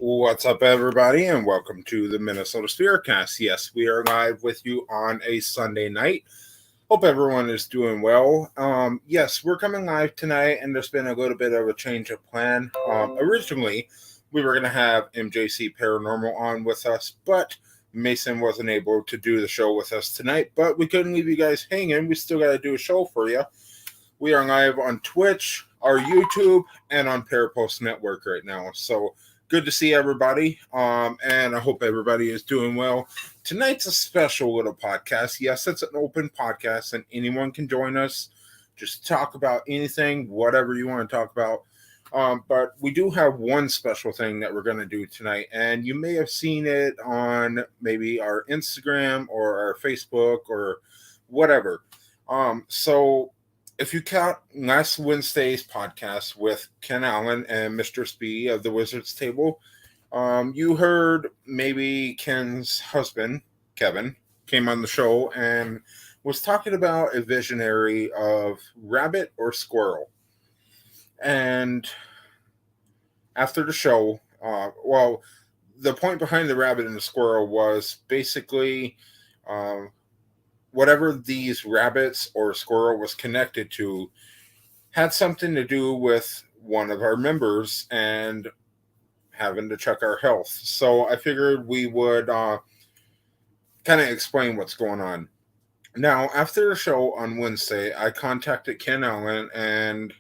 What's up, everybody, and welcome to the MNSpiritCast. Yes, we are live with you on a Sunday night. Hope everyone is doing well. Yes, we're coming live tonight, and there's been a little bit of a change of plan. Originally, we were going to have MJC Paranormal on with us, but Mason wasn't able to do the show with us tonight. But we couldn't leave you guys hanging. We still got to do a show for you. We are live on Twitch, our YouTube, and on ParaPost Network right now. So good to see everybody, and I hope everybody is doing well. Tonight's a special little podcast. Yes, it's an open podcast, and anyone can join us. Just talk about anything, whatever you want to talk about. But we do have one special thing that we're going to do tonight, and you may have seen it on maybe our Instagram or our Facebook or whatever. So if you count last Wednesday's podcast with Ken Allen and Mistress B of the Wizard's Table, you heard maybe Ken's husband, Kevin, came on the show and was talking about a visionary of rabbit or squirrel. And after the show, the point behind the rabbit and the squirrel was basically whatever these rabbits or squirrel was connected to had something to do with one of our members and having to check our health. So I figured we would kind of explain what's going on. Now, after the show on Wednesday, I contacted Ken Allen and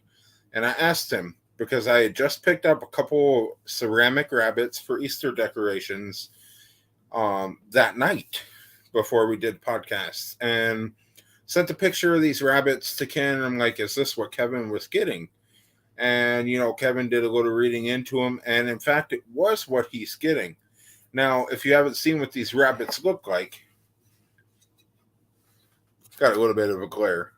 I asked him, because I had just picked up a couple ceramic rabbits for Easter decorations that night before we did podcasts, and sent a picture of these rabbits to Ken. And I'm like, is this what Kevin was getting? And, Kevin did a little reading into him, and in fact, it was what he's getting. Now, if you haven't seen what these rabbits look like, it's got a little bit of a glare.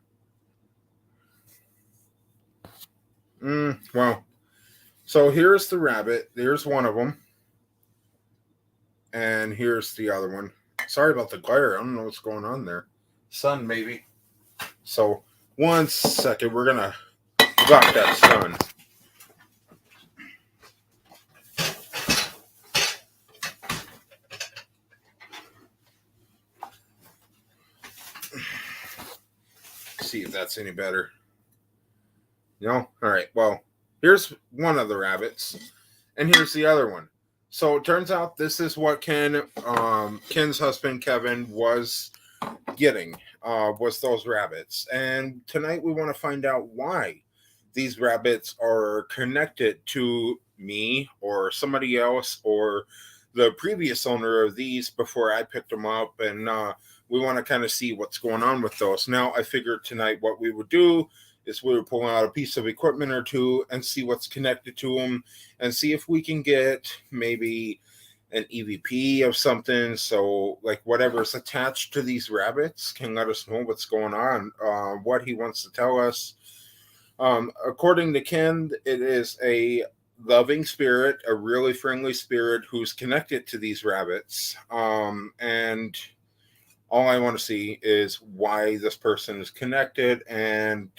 Well, so here's the rabbit. There's one of them. And here's the other one. Sorry about the glare. I don't know what's going on there. Sun, maybe. So, one second. We're going to block that sun. See if that's any better. No? All right. Well, here's one of the rabbits. And here's the other one. So it turns out this is what Ken's husband, Kevin, was getting, was those rabbits. And tonight we want to find out why these rabbits are connected to me or somebody else or the previous owner of these before I picked them up. And we want to kind of see what's going on with those. Now, I figured tonight what we would do is we would pull out a piece of equipment or two and see what's connected to them and see if we can get maybe an EVP of something. So like whatever's attached to these rabbits can let us know what's going on, what he wants to tell us. According to Ken, it is a loving spirit, a really friendly spirit who's connected to these rabbits. And all I want to see is why this person is connected and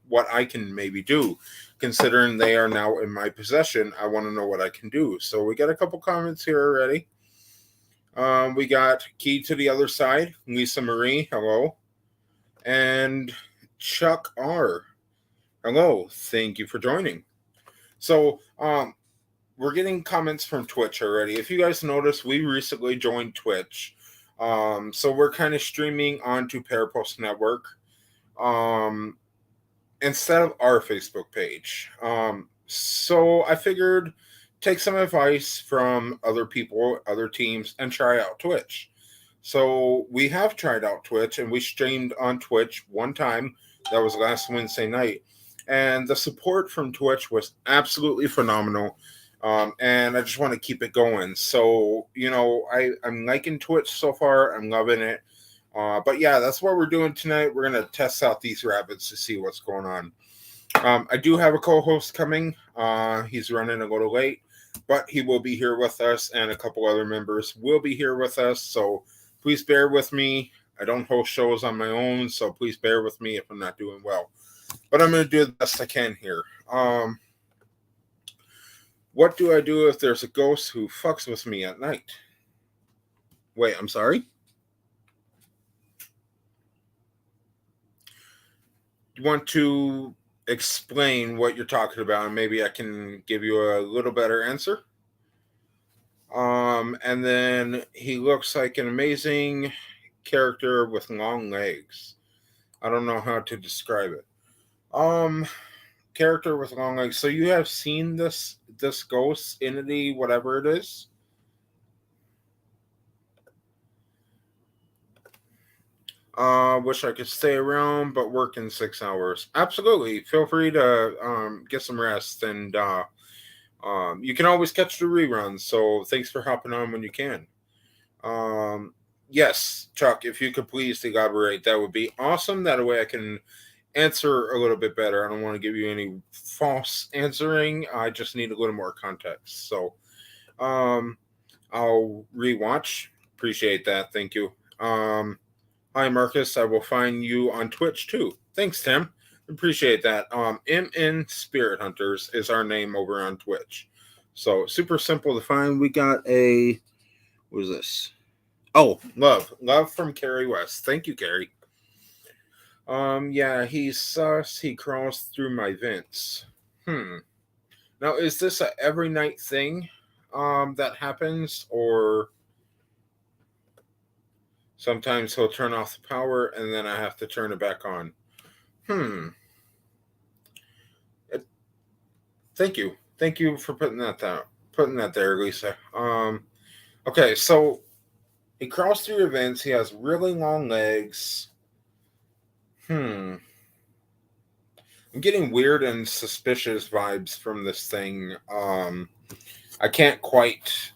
what I can maybe do. Considering they are now in my possession, I want to know what I can do. So we got a couple comments here already. We got Key to the Other Side, Lisa Marie, hello. And Chuck R, hello. Thank you for joining. So we're getting comments from Twitch already. If you guys notice, we recently joined Twitch. So we're kind of streaming onto ParaPost Network instead of our Facebook page. So I figured take some advice from other people, other teams, and try out Twitch. So we have tried out Twitch, and we streamed on Twitch one time. That was last Wednesday night. And the support from Twitch was absolutely phenomenal. And I just want to keep it going. So, I'm liking Twitch so far. I'm loving it. But yeah, that's what we're doing tonight. We're going to test out these rabbits to see what's going on. I do have a co-host coming. He's running a little late, but he will be here with us, and a couple other members will be here with us. So please bear with me. I don't host shows on my own, so please bear with me if I'm not doing well. But I'm going to do the best I can here. What do I do if there's a ghost who fucks with me at night? Wait, I'm sorry? You want to explain what you're talking about, and maybe I can give you a little better answer? And then he looks like an amazing character with long legs. I don't know how to describe it. Character with long legs. So you have seen this ghost entity, whatever it is? Wish I could stay around, but work in 6 hours. Absolutely. Feel free to get some rest, and you can always catch the reruns. So thanks for hopping on when you can. Yes, Chuck, if you could please elaborate, that would be awesome. That way I can answer a little bit better. I don't want to give you any false answering. I just need a little more context. So I'll rewatch. Appreciate that. Thank you. Hi, Marcus. I will find you on Twitch too. Thanks, Tim. Appreciate that. MN Spirit Hunters is our name over on Twitch. So super simple to find. We got a, what is this? Oh, love from Carrie West. Thank you, Carrie. Yeah, he's sus. He crawls through my vents. Now, is this a every night thing that happens, or sometimes he'll turn off the power and then I have to turn it back on? Thank you for putting that there, Lisa. Okay, so he crawls through your vents. He has really long legs. I'm getting weird and suspicious vibes from this thing. I can't quite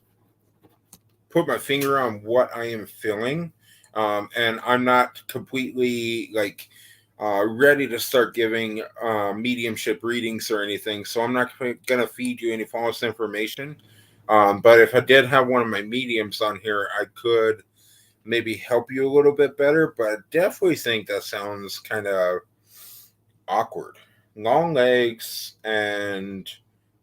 put my finger on what I am feeling. And I'm not completely ready to start giving mediumship readings or anything. So I'm not going to feed you any false information. But if I did have one of my mediums on here, I could maybe help you a little bit better. But I definitely think that sounds kind of awkward. Long legs and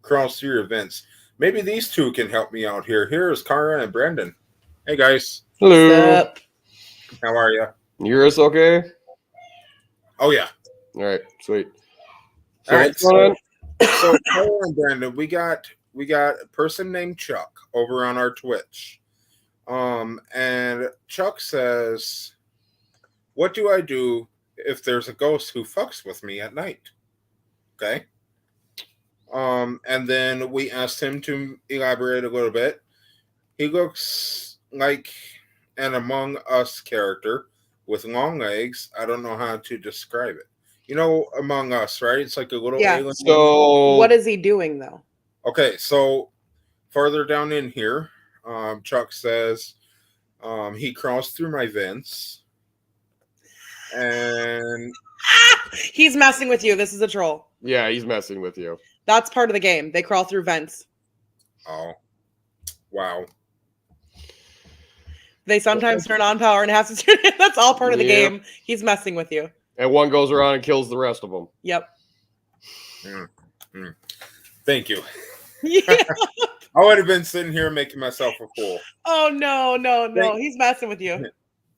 crawls through your vents. Maybe these two can help me out here. Here is Kara and Brandon. Hey, guys. Hello. How are you? Yours okay? Oh, yeah. All right, sweet. So, all right, so Kara and Brandon, we got a person named Chuck over on our Twitch. And Chuck says, what do I do if there's a ghost who fucks with me at night? Okay. And then we asked him to elaborate a little bit. He looks like an Among Us character with long legs. I don't know how to describe it. You know, Among Us, right? It's like a little alien. So what is he doing though? Okay, so further down in here, Chuck says he crawls through my vents, and he's messing with you. This is a troll. Yeah, he's messing with you. That's part of the game. They crawl through vents. Oh, wow. They sometimes turn on power and have to turn it. That's all part of the game. He's messing with you. And one goes around and kills the rest of them. Yep. Thank you. Yeah. I would have been sitting here making myself a fool. Oh no. He's messing with you.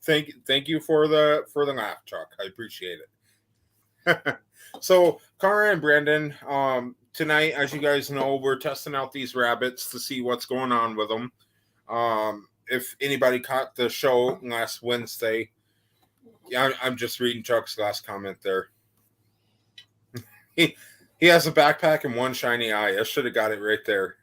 Thank you for the laugh, Chuck. I appreciate it. So, Kara and Brandon, tonight, as you guys know, we're testing out these rabbits to see what's going on with them. If anybody caught the show last Wednesday, yeah, I'm just reading Chuck's last comment there. He has a backpack and one shiny eye. I should have got it right there.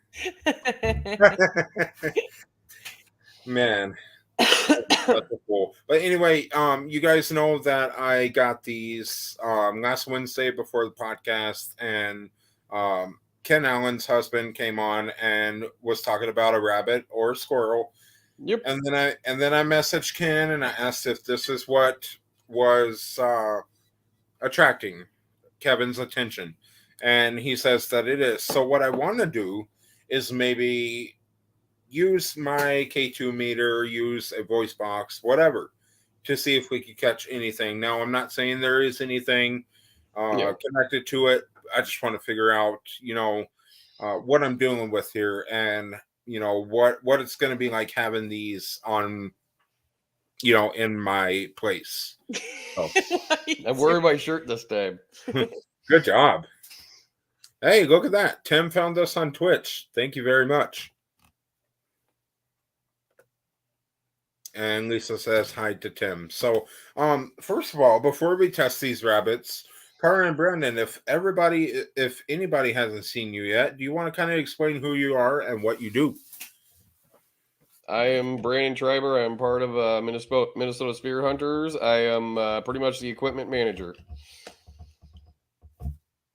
Man. That's cool. But anyway, you guys know that I got these last Wednesday before the podcast, and Ken Allen's husband came on and was talking about a rabbit or a squirrel. Yep. And then I messaged Ken and I asked if this is what was attracting Kevin's attention, and he says that it is. So what I want to do is maybe use my K2 meter, use a voice box, whatever, to see if we could catch anything. Now, I'm not saying there is anything connected to it. I just want to figure out, what I'm dealing with here, and what it's going to be like having these on, in my place. So. I'm wearing my shirt this time. Good job. Hey, look at that. Tim found us on Twitch. Thank you very much. And Lisa says hi to Tim. So, first of all, before we test these rabbits, Cara and Brandon, if anybody hasn't seen you yet, do you want to kind of explain who you are and what you do? I am Brandon Schreiber. I'm part of Minnesota Spirit Hunters. I am pretty much the equipment manager.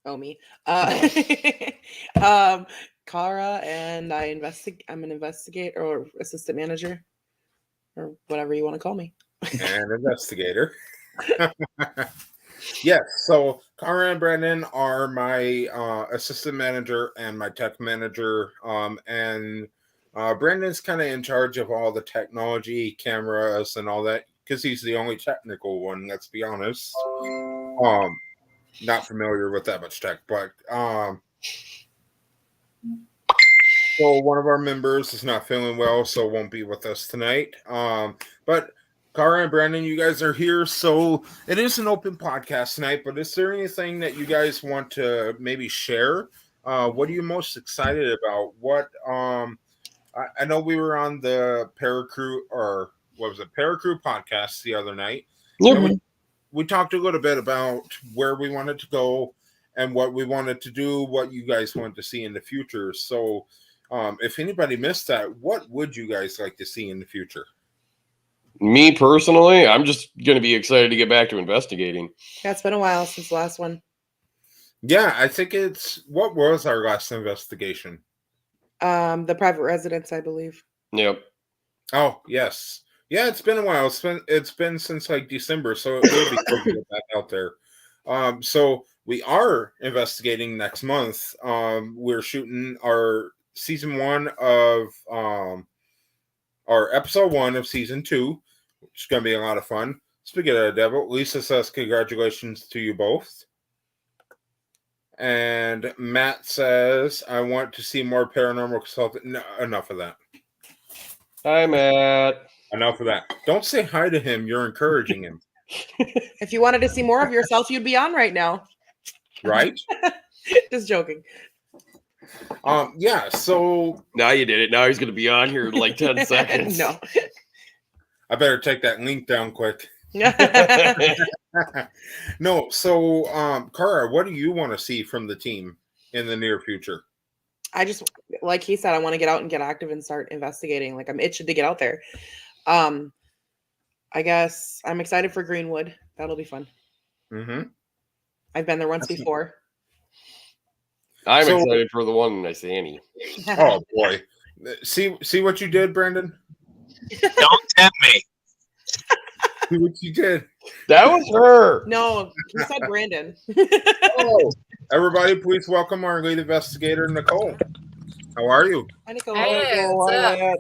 Oh, me. Cara, and I'm an investigator or assistant manager, or whatever you want to call me. And investigator. Yes, so Cara and Brandon are my assistant manager and my tech manager. And Brandon's kind of in charge of all the technology, cameras, and all that, because he's the only technical one, let's be honest. Not familiar with that much tech, but so one of our members is not feeling well, so won't be with us tonight. But Cara and Brandon, you guys are here, so it is an open podcast tonight, but is there anything that you guys want to maybe share? What are you most excited about? What I know we were on the ParaCrew, or what was it, ParaCrew podcast the other night. Yep. We talked a little bit about where we wanted to go and what we wanted to do, what you guys want to see in the future. So if anybody missed that, what would you guys like to see in the future? Me personally, I'm just going to be excited to get back to investigating. Yeah, it's been a while since the last one. Yeah, I think what was our last investigation? The private residence, I believe. Yep. Oh, yes. Yeah, it's been a while. It's been since like December, so it will be good to get that out there. So we are investigating next month. We're shooting our season 1 of our episode 1 of season 2, which is going to be a lot of fun. Speaking of the devil, Lisa says congratulations to you both. And Matt says, I want to see more paranormal consultant. No, enough of that. Hi, Matt. Enough of that. Don't say hi to him. You're encouraging him. If you wanted to see more of yourself, you'd be on right now. Right? Just joking. Yeah, so Now you did it. Now he's going to be on here in like 10 seconds. No. I better take that link down quick. No, so Cara, what do you want to see from the team in the near future? I just, like he said, I want to get out and get active and start investigating. Like, I'm itching to get out there. I guess I'm excited for Greenwood. That'll be fun. Mm-hmm. I've been there once before. I'm excited for the one in Isani. Oh boy. See what you did, Brandon? Don't tempt me. See what you did. That was her. No, he said Brandon. Oh, everybody, please welcome our lead investigator, Nicole. How are you? Hi, Nicole. Hey, what's up?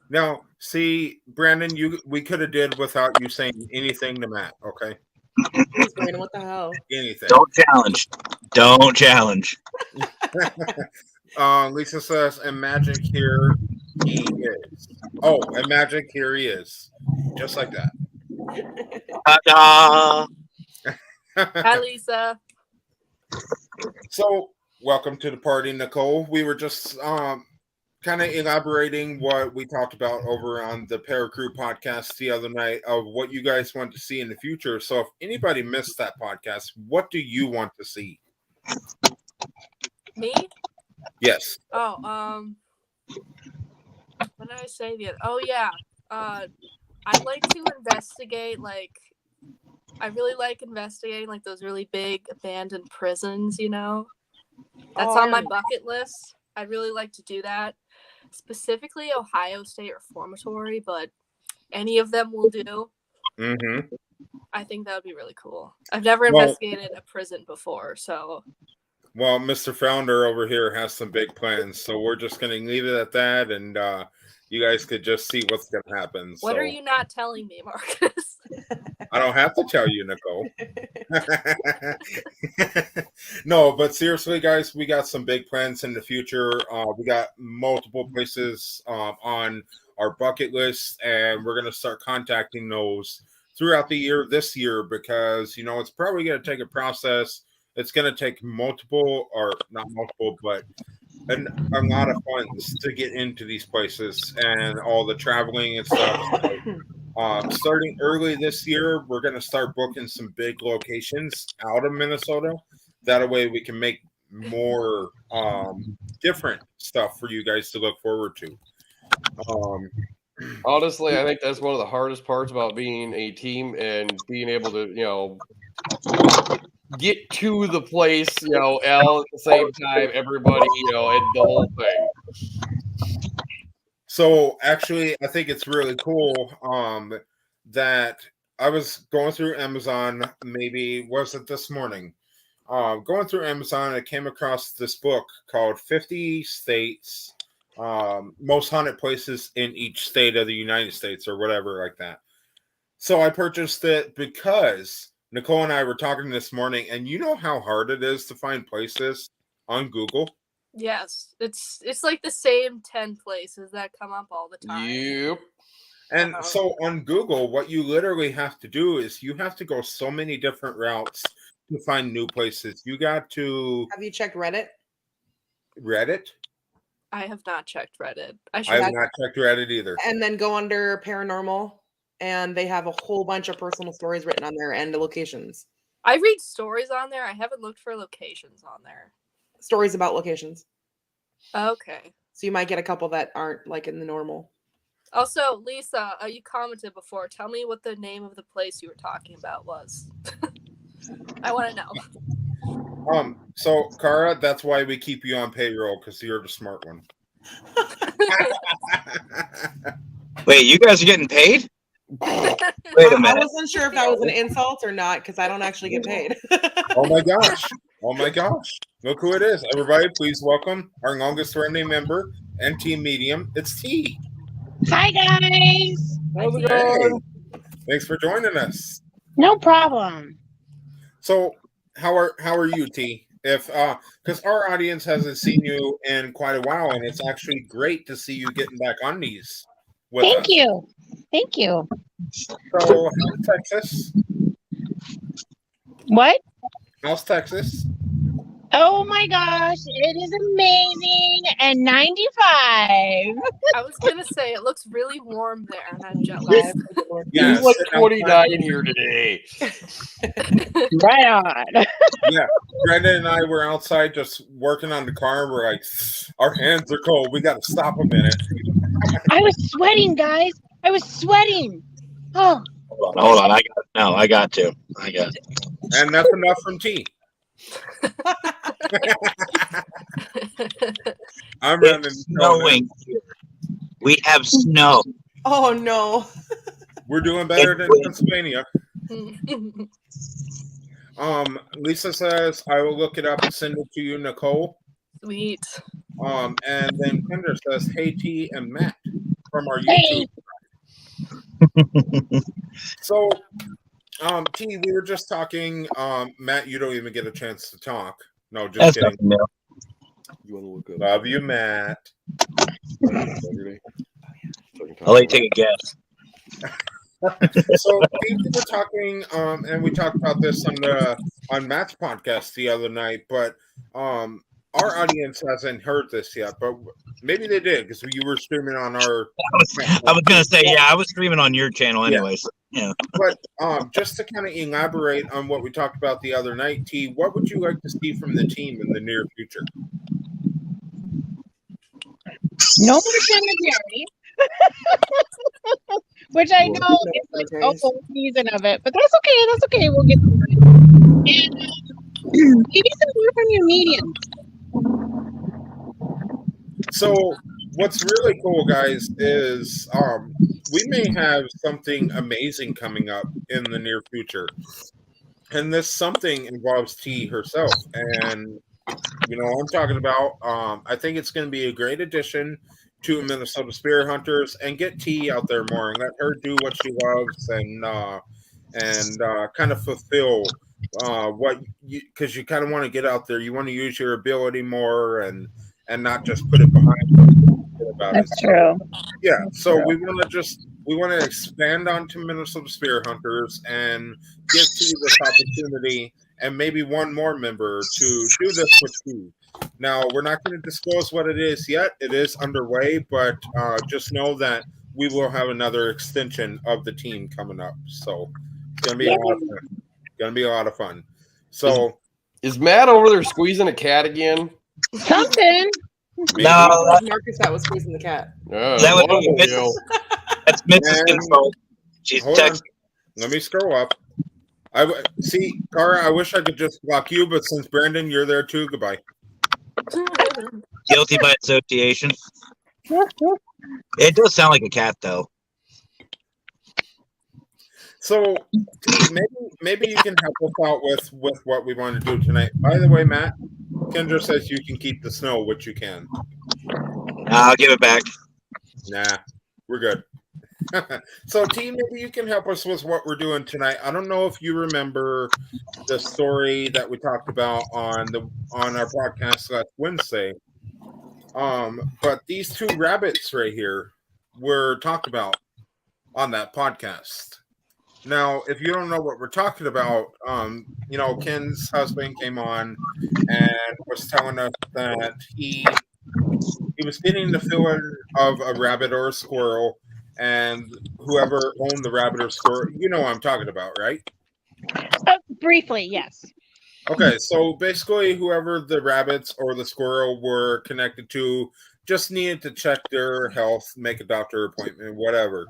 Now, see, Brandon, we could have did without you saying anything to Matt, okay? Brandon, what the hell? Anything. Don't challenge. Don't challenge. Lisa says, and magic here he is. Oh, and magic here he is. Just like that. Ta-da! Hi, Lisa. So, welcome to the party, Nicole. We were just kind of elaborating what we talked about over on the ParaCrew podcast the other night of what you guys want to see in the future. So if anybody missed that podcast, what do you want to see? Me? Yes. Oh, what did I say? Oh, yeah. I'd like to investigate, I really like investigating, those really big abandoned prisons, you know? That's on my bucket list. I'd really like to do that. Specifically Ohio State Reformatory, but any of them will do. Mm-hmm. I think that would be really cool. I've never investigated a prison before, so. Well, Mr. Founder over here has some big plans, so we're just going to leave it at that, and you guys could just see what's going to happen. What are you not telling me, Marcus? I don't have to tell you, Nicole. No, but seriously, guys, we got some big plans in the future. We got multiple places on our bucket list, and we're going to start contacting those throughout the year this year because, it's probably going to take a process. It's going to take multiple, or not multiple, but a lot of funds to get into these places and all the traveling and stuff. So, starting early this year, we're going to start booking some big locations out of Minnesota. That way we can make more different stuff for you guys to look forward to. Honestly, I think that's one of the hardest parts about being a team and being able to, get to the place, all at the same time, everybody, and the whole thing. So actually, I think it's really cool that I was going through Amazon, maybe was it this morning? Going through Amazon, I came across this book called 50 States, Most Haunted Places in Each State of the United States or whatever like that. So I purchased it because Nicole and I were talking this morning, and you know how hard it is to find places on Google? Yes, it's like the same 10 places that come up all the time. Yep. And so on Google, what you literally have to do is you have to go so many different routes to find new places. You got to... Have you checked Reddit? Reddit? I have not checked Reddit. I have not checked Reddit either. And then go under paranormal, and they have a whole bunch of personal stories written on there and the locations. I read stories on there. I haven't looked for locations on there. Stories about locations. Okay. So you might get a couple that aren't like in the normal. Also, Lisa, you commented before. Tell me what the name of the place you were talking about was. I want to know. So Cara, that's why we keep you on payroll, because you're the smart one. Wait, you guys are getting paid? Wait a minute. I wasn't sure if that was an insult or not because I don't actually get paid. Oh my gosh. Oh my gosh. Look who it is. Everybody, please welcome our longest running member and team medium. It's T. Hi, guys. How's it going? Thanks for joining us. No problem. So how are you, T? If because our audience hasn't seen you in quite a while, and it's actually great to see you getting back on these. Thank you. Thank you. So how's Texas? What? How's Texas? Oh my gosh, it is amazing and 95. I was gonna say it looks really warm there, and I'm jealous. Yeah, It's like 29 here today. Right on. Yeah, Brenda and I were outside just working on the car. And we're like, our hands are cold. We got to stop a minute. I was sweating, guys. I was sweating. Oh. Hold on. I got to. And that's enough from T. I'm running. It's snowing. We have snow. Oh no. We're doing better than Pennsylvania. Lisa says I will look it up and send it to you, Nicole. Sweet. And then Kendra says, "Hey T and Matt from our Hey. YouTube." So, T, we were just talking. Matt, you don't even get a chance to talk. No, just That's kidding. nothing new. You want to look up? Love you, Matt. I'll let you take a guess. So we were talking, and we talked about this on Matt's podcast the other night, but our audience hasn't heard this yet, but maybe they did because you were streaming on our. I was gonna say, yeah, I was streaming on your channel anyway. So, yeah. But just to kind of elaborate on what we talked about the other night, T, what would you like to see from the team in the near future? No more cemetery. Which I know is like a whole season of it, but that's okay. That's okay. We'll get through it. And maybe some more from your mediums. So what's really cool, guys, is we may have something amazing coming up in the near future. And this something involves T herself. And, I'm talking about, I think it's going to be a great addition to Minnesota Spirit Hunters and get T out there more and let her do what she loves and and kind of fulfill what you, because you kind of want to get out there. You want to use your ability more and not just put it behind you. About That's it. true. Yeah, That's so true. we want to expand onto Minnesota Spirit Hunters and give to you this opportunity and maybe one more member to do this with you. Now, we're not going to disclose what it is yet. It is underway, but just know that we will have another extension of the team coming up. So it's going to be a lot of fun. Going to be a lot of fun. So Is Matt over there squeezing a cat again? Something. Maybe. No, Marcus that was squeezing the cat. that would be Mrs. That's Mrs. And- Control. She's hold on. texting. Let me scroll up. See, Cara, I wish I could just block you, but since Brandon, you're there too. Goodbye. Guilty by association. It does sound like a cat, though. So maybe you can help us out with what we want to do tonight. By the way, Matt, Kendra says you can keep the snow, which you can. I'll give it back. Nah, we're good. So, T, maybe you can help us with what we're doing tonight. I don't know if you remember the story that we talked about on our podcast last Wednesday. But these two rabbits right here were talked about on that podcast. Now, if you don't know what we're talking about, Ken's husband came on and was telling us that he was getting the feeling of a rabbit or a squirrel, and whoever owned the rabbit or squirrel, you know what I'm talking about, right? Briefly, yes. Okay, so basically whoever the rabbits or the squirrel were connected to just needed to check their health, make a doctor appointment, whatever.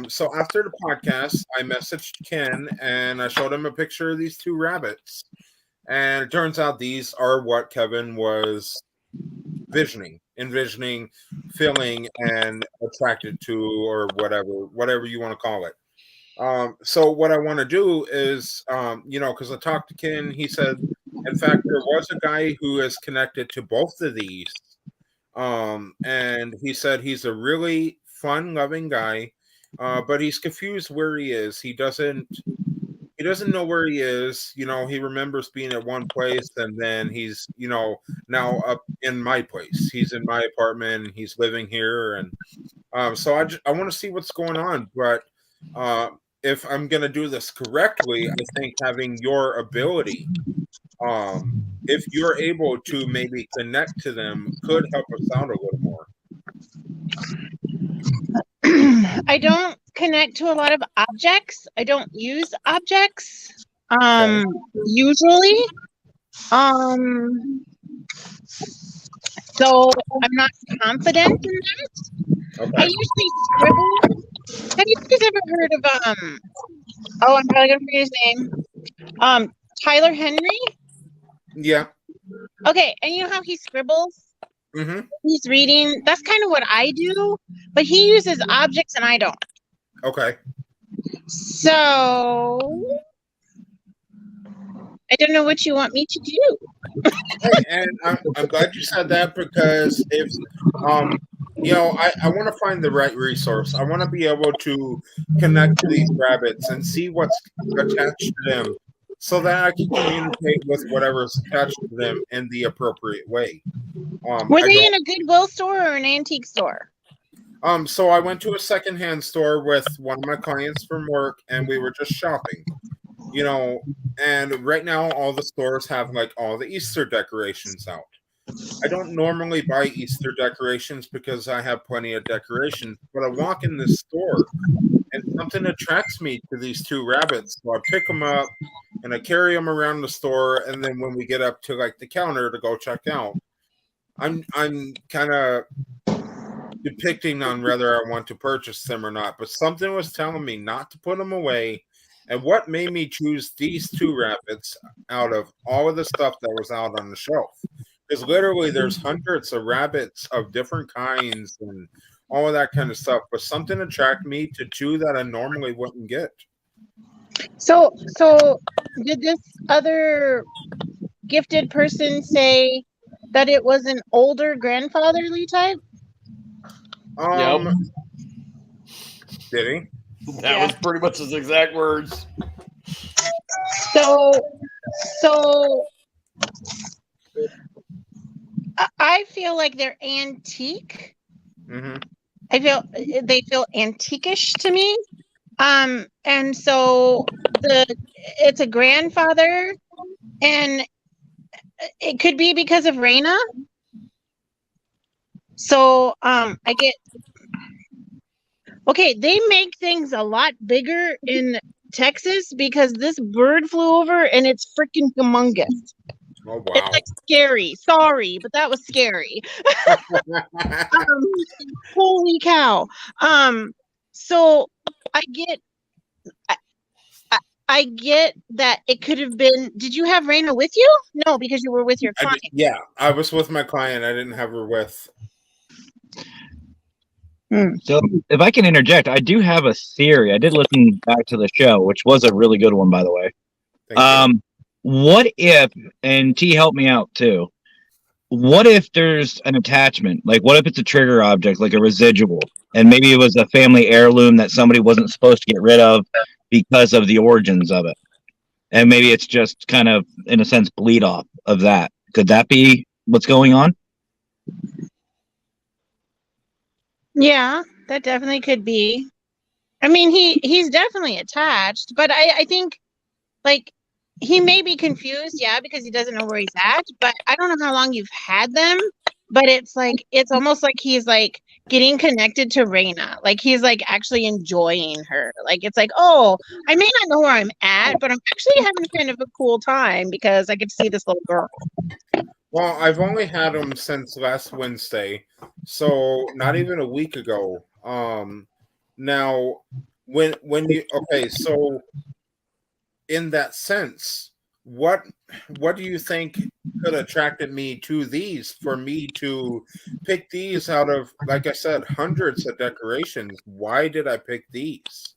So after the podcast, I messaged Ken and I showed him a picture of these two rabbits. And it turns out these are what Kevin was envisioning, feeling, and attracted to, or whatever you want to call it. So what I want to do is, because I talked to Ken, he said, in fact, there was a guy who is connected to both of these. And he said he's a really fun-loving guy, but he's confused where he is. He doesn't know where he is. He remembers being at one place, and then he's, now up in my place. He's in my apartment. He's living here, and so I want to see what's going on. But if I'm going to do this correctly, I think having your ability, if you're able to maybe connect to them, could help us out a little more. I don't connect to a lot of objects. I don't use objects. Usually. So I'm not confident in that. Okay. I usually scribble. Have you guys ever heard of I'm probably gonna forget his name. Tyler Henry? Yeah. Okay, and you know how he scribbles? Mm-hmm. He's reading. That's kind of what I do, but he uses objects and I don't. Okay. So I don't know what you want me to do. Hey, and I'm glad you said that, because if I want to find the right resource. I want to be able to connect to these rabbits and see what's attached to them, so that I can communicate with whatever's attached to them in the appropriate way. Were they in a Goodwill store or an antique store? So I went to a secondhand store with one of my clients from work, and we were just shopping. And right now all the stores have like all the Easter decorations out. I don't normally buy Easter decorations because I have plenty of decorations, but I walk in this store and something attracts me to these two rabbits. So I pick them up and I carry them around the store, and then when we get up to like the counter to go check out, I'm kind of depicting on whether I want to purchase them or not, but something was telling me not to put them away. And what made me choose these two rabbits out of all of the stuff that was out on the shelf? Because literally there's hundreds of rabbits of different kinds and all of that kind of stuff, but something attracted me to two that I normally wouldn't get. So did this other gifted person say that it was an older grandfatherly type? Yep. Did he? That was pretty much his exact words. So I feel like they're antique. Mm-hmm. They feel antiquish to me. And so it's a grandfather, and it could be because of Raina. So I get okay. They make things a lot bigger in Texas because this bird flew over and it's freaking humongous. Oh, wow. It's like scary. Sorry, but that was scary. Holy cow. So I get that it could have been. Did you have Raina with you? No, because you were with your client. Yeah, I was with my client. I didn't have her with. So if I can interject, I do have a theory. I did listen back to the show, which was a really good one, by the way. Thank you. What if, and T help me out too, what if there's an attachment? Like, what if it's a trigger object, like a residual, and maybe it was a family heirloom that somebody wasn't supposed to get rid of because of the origins of it? And maybe it's just kind of, in a sense, bleed off of that. Could that be what's going on? Yeah, that definitely could be. I mean, he's definitely attached, but I think like he may be confused, yeah, because he doesn't know where he's at. But I don't know how long you've had them, but it's almost like he's like getting connected to Raina. Like he's like actually enjoying her. Like it's like, oh, I may not know where I'm at, but I'm actually having kind of a cool time because I get to see this little girl. Well, I've only had them since last Wednesday, so not even a week ago. Now, when you so in that sense, what do you think could attracted me to these for me to pick these out of, like I said, hundreds of decorations? Why did I pick these?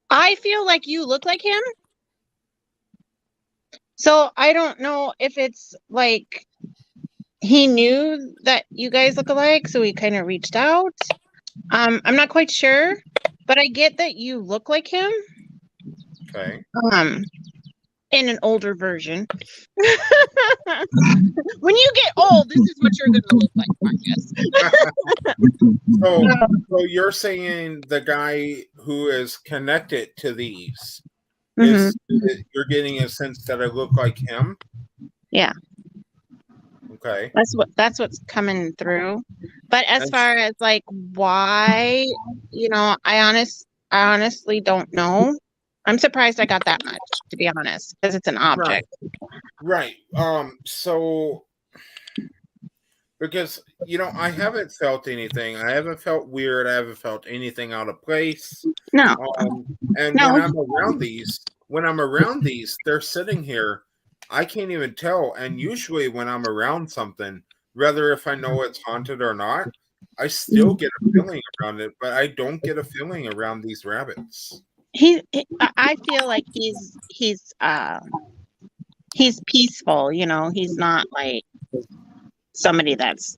I feel like you look like him. So I don't know if it's like he knew that you guys look alike, so he kind of reached out. I'm not quite sure, but I get that you look like him. Okay. In an older version. When you get old, this is what you're going to look like, Marcus. So you're saying the guy who is connected to these is you're getting a sense that I look like him? Yeah. Okay. That's what's coming through. But as far as like why, I honestly don't know. I'm surprised I got that much, to be honest, because it's an object. Right. So because I haven't felt anything. I haven't felt weird. I haven't felt anything out of place. No. And No. when I'm around these, they're sitting here. I can't even tell. And usually when I'm around something, whether if I know it's haunted or not, I still get a feeling around it, but I don't get a feeling around these rabbits. I feel like he's peaceful, he's not like somebody that's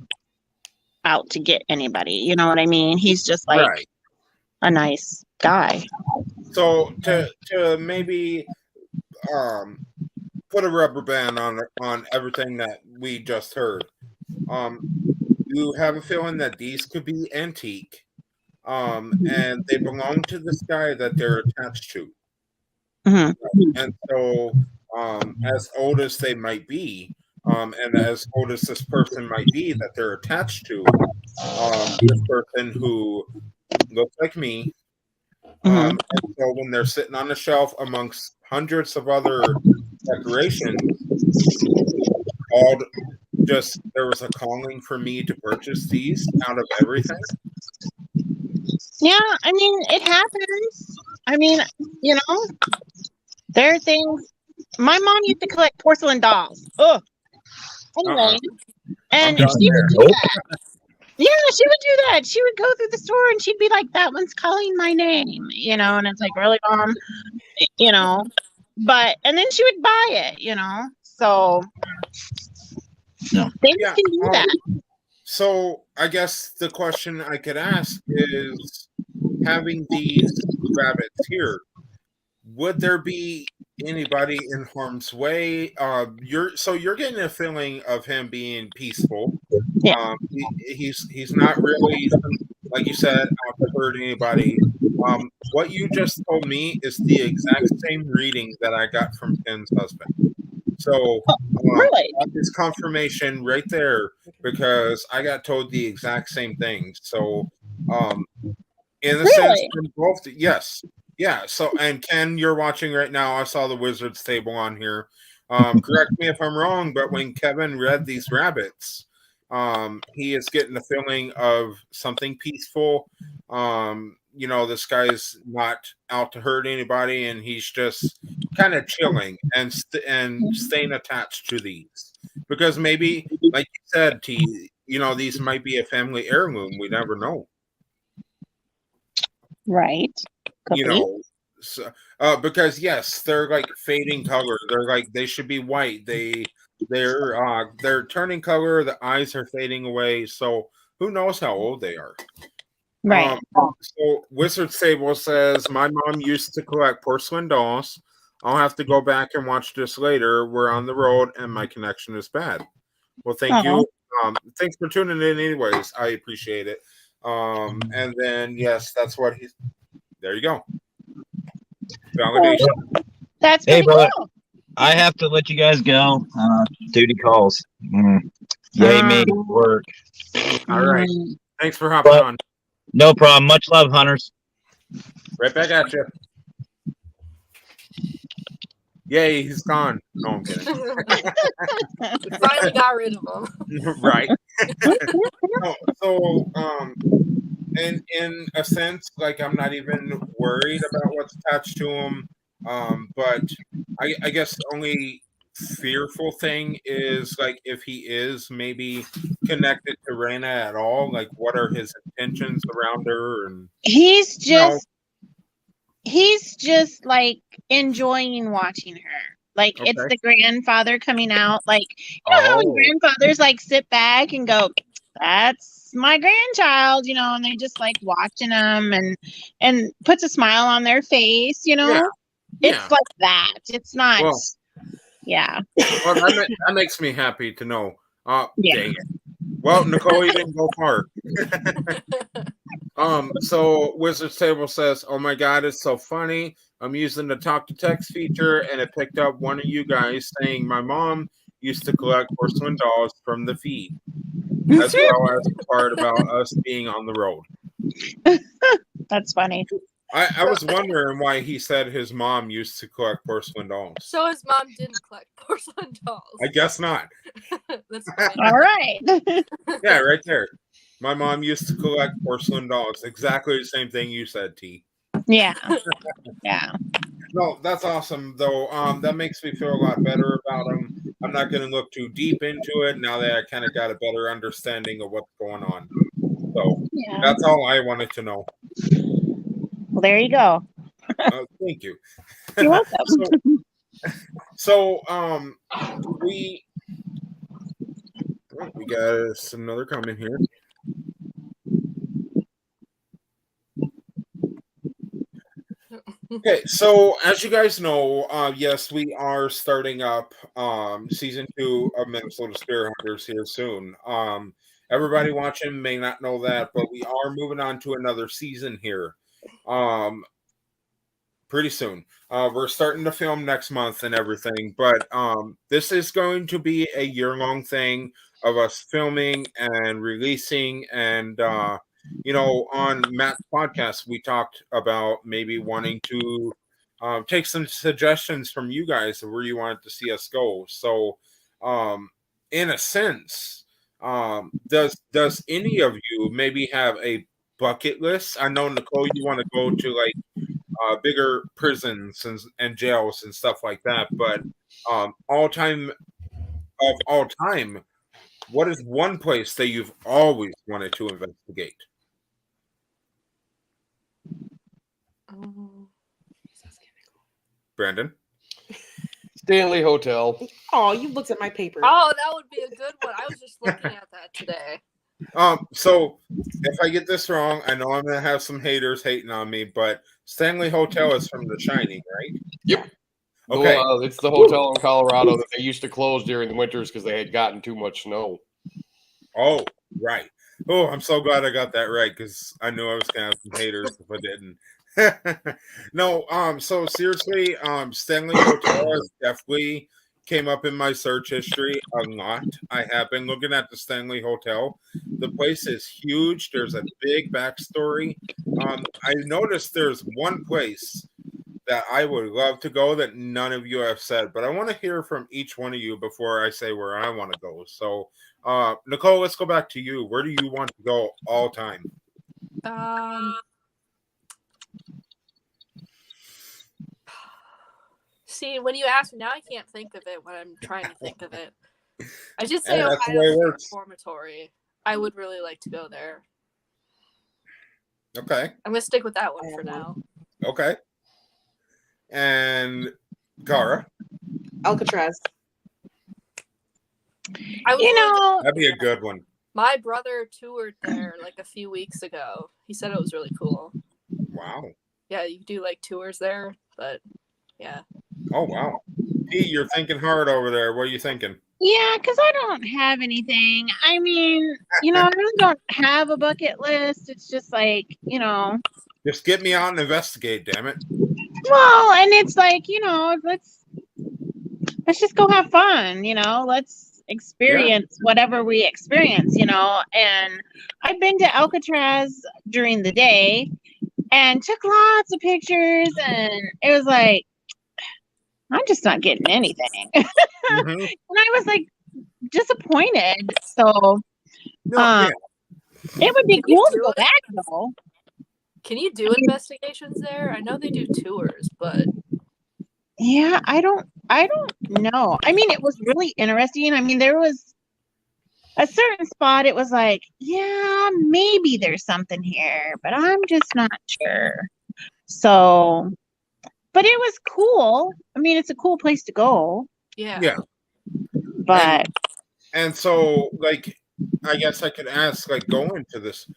out to get anybody, you know what I mean? He's just like a nice guy. So to maybe put a rubber band on everything that we just heard, you have a feeling that these could be antique. And they belong to this guy that they're attached to. And so, as old as they might be, and as old as this person might be that they're attached to, this person who looks like me, and so when they're sitting on the shelf amongst hundreds of other decorations, there was a calling for me to purchase these out of everything. Yeah, I mean, it happens. I mean, there are things. My mom used to collect porcelain dolls. Oh, anyway, and she would do that. Yeah, she would do that. She would go through the store and she'd be like, "That one's calling my name," and it's like, really, Mom? and then she would buy it, So No. they Yeah, can do that. So I guess the question I could ask is, having these rabbits here, would there be anybody in harm's way? You're getting a feeling of him being peaceful. Yeah. He's not really, like you said, out to hurt anybody. What you just told me is the exact same reading that I got from Ken's husband. So Really? that is confirmation right there, because I got told the exact same thing. So in a sense, Really? from both, yes. Yeah. So, and Ken, you're watching right now. I saw the wizard's table on here. Correct me if I'm wrong, but when Kevin read these rabbits, he is getting the feeling of something peaceful. This guy's not out to hurt anybody, and he's just kind of chilling and staying attached to these, because maybe, like you said, these might be a family heirloom. We never know. Right. Could be. So, because yes, they're like fading color. They're like, they should be white. They're turning color. The eyes are fading away. So who knows how old they are? Right. So Wizard Sable says, my mom used to collect porcelain dolls. I'll have to go back and watch this later. We're on the road and my connection is bad. Well, thank you. Thanks for tuning in anyways. I appreciate it. And then yes, that's what he's there you go. Validation. That's Hey, pretty brother. cool. I have to let you guys go. Duty calls. Yay, me. Work. All right. Thanks for hopping on. No problem. Much love, hunters. Right back at you. Yay, he's gone. No, I'm kidding. We finally got rid of him. Right. In a sense, like, I'm not even worried about what's attached to him. But I guess the only fearful thing is, like, if he is maybe connected to Raina at all, like, what are his intentions around her? And he's just like enjoying watching her. Like, it's the grandfather coming out. Like, how when grandfathers like sit back and go, that's my grandchild, and they're just like watching them and puts a smile on their face, It's like that. It's not. Well, yeah. Well, that makes me happy to know. Dang it. Well, Nicole, you didn't go far. So Wizard's Table says, oh my God, it's so funny. I'm using the talk to text feature and it picked up one of you guys saying my mom used to collect porcelain dolls from the feed, as well as the part about us being on the road. That's funny. I was wondering why he said his mom used to collect porcelain dolls. So his mom didn't collect porcelain dolls. I guess not. That's funny. All right. Yeah, right there. My mom used to collect porcelain dolls. Exactly the same thing you said, T. Yeah. Yeah. No, that's awesome, though. That makes me feel a lot better about him. I'm not going to look too deep into it now that I kind of got a better understanding of what's going on. So that's all I wanted to know. Well, there you go. Thank you. You're welcome. So we got another comment here. Okay, so as you guys know, yes, we are starting up season 2 of Minnesota Spirit Hunters here soon. Everybody watching may not know that, but we are moving on to another season here pretty soon. We're starting to film next month and everything, but this is going to be a year-long thing of us filming and releasing. And on Matt's podcast, we talked about maybe wanting to take some suggestions from you guys of where you wanted to see us go. So in a sense, does any of you maybe have a bucket list? I know, Nicole, you want to go to like bigger prisons and jails and stuff like that, but all time, what is one place that you've always wanted to investigate? Brandon? Stanley Hotel. Oh, you looked at my paper. Oh, that would be a good one. I was just looking at that today. So if I get this wrong, I know I'm gonna have some haters hating on me, but Stanley Hotel is from The Shining, right? Yep. Okay. It's the hotel in Colorado that they used to close during the winters because they had gotten too much snow. Oh, right. Oh, I'm so glad I got that right because I knew I was gonna have some haters if I didn't. No, so seriously, Stanley Hotel has definitely came up in my search history a lot. I have been looking at the Stanley Hotel. The place is huge. There's a big backstory. I noticed there's one place that I would love to go that none of you have said, but I want to hear from each one of you before I say where I want to go. So, Nicole, let's go back to you. Where do you want to go all time? See, when you ask me now, I can't think of it when I'm trying to think of it. I should say That's the way it Ohio works. State Reformatory. I would really like to go there. Okay. I'm gonna stick with that one for now. Okay. And Cara? Alcatraz. I would You really know, That'd be a good one. My brother toured there like a few weeks ago. He said it was really cool. Wow. Yeah, you do like tours there, but yeah. Oh, wow. P, you're thinking hard over there. What are you thinking? yeah, because I don't have anything. I mean, I really don't have a bucket list. It's just like, Just get me out and investigate, damn it. well, and it's like, let's just go have fun, let's experience whatever we experience, and I've been to Alcatraz during the day and took lots of pictures, and it was like, I'm just not getting anything. Mhm. And I was like disappointed. So Yeah. it would be Can you cool to do go it? back though. Can you do investigations there? I know they do tours, but Yeah, I don't know. I mean, it was really interesting. I mean, there was a certain spot, it was like, yeah, maybe there's something here, but I'm just not sure. So, but it was cool. I mean, it's a cool place to go, yeah. Yeah. but And so, like, I guess I could ask, like, going to this.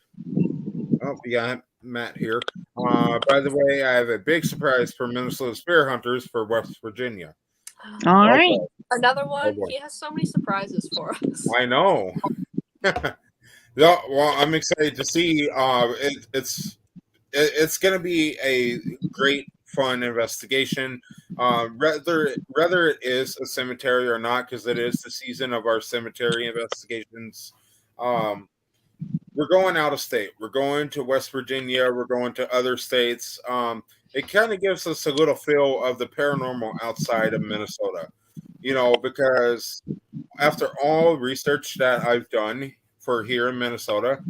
Oh, we got Matt here. By the way, I have a big surprise for Minnesota Spirit Hunters for West Virginia. all right. Another one. boy. He has so many surprises for us. I know. No, well, I'm excited to see. It's going to be a great, fun investigation. Whether it is a cemetery or not, because it is the season of our cemetery investigations. We're going out of state. We're going to West Virginia. We're going to other states. It kind of gives us a little feel of the paranormal outside of Minnesota, because after all research that I've done for here in Minnesota,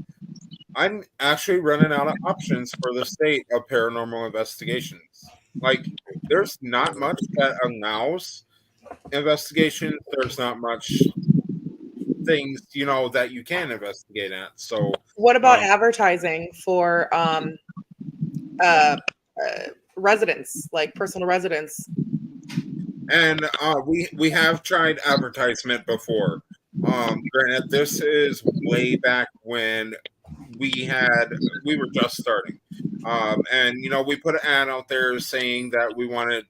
I'm actually running out of options for the state of paranormal investigations. Like, there's not much that allows investigations. There's not much things, that you can investigate at. So What about advertising for residents, like personal residents? and we have tried advertisement before. Granted, this is way back when we were just starting. And we put an ad out there saying that we wanted,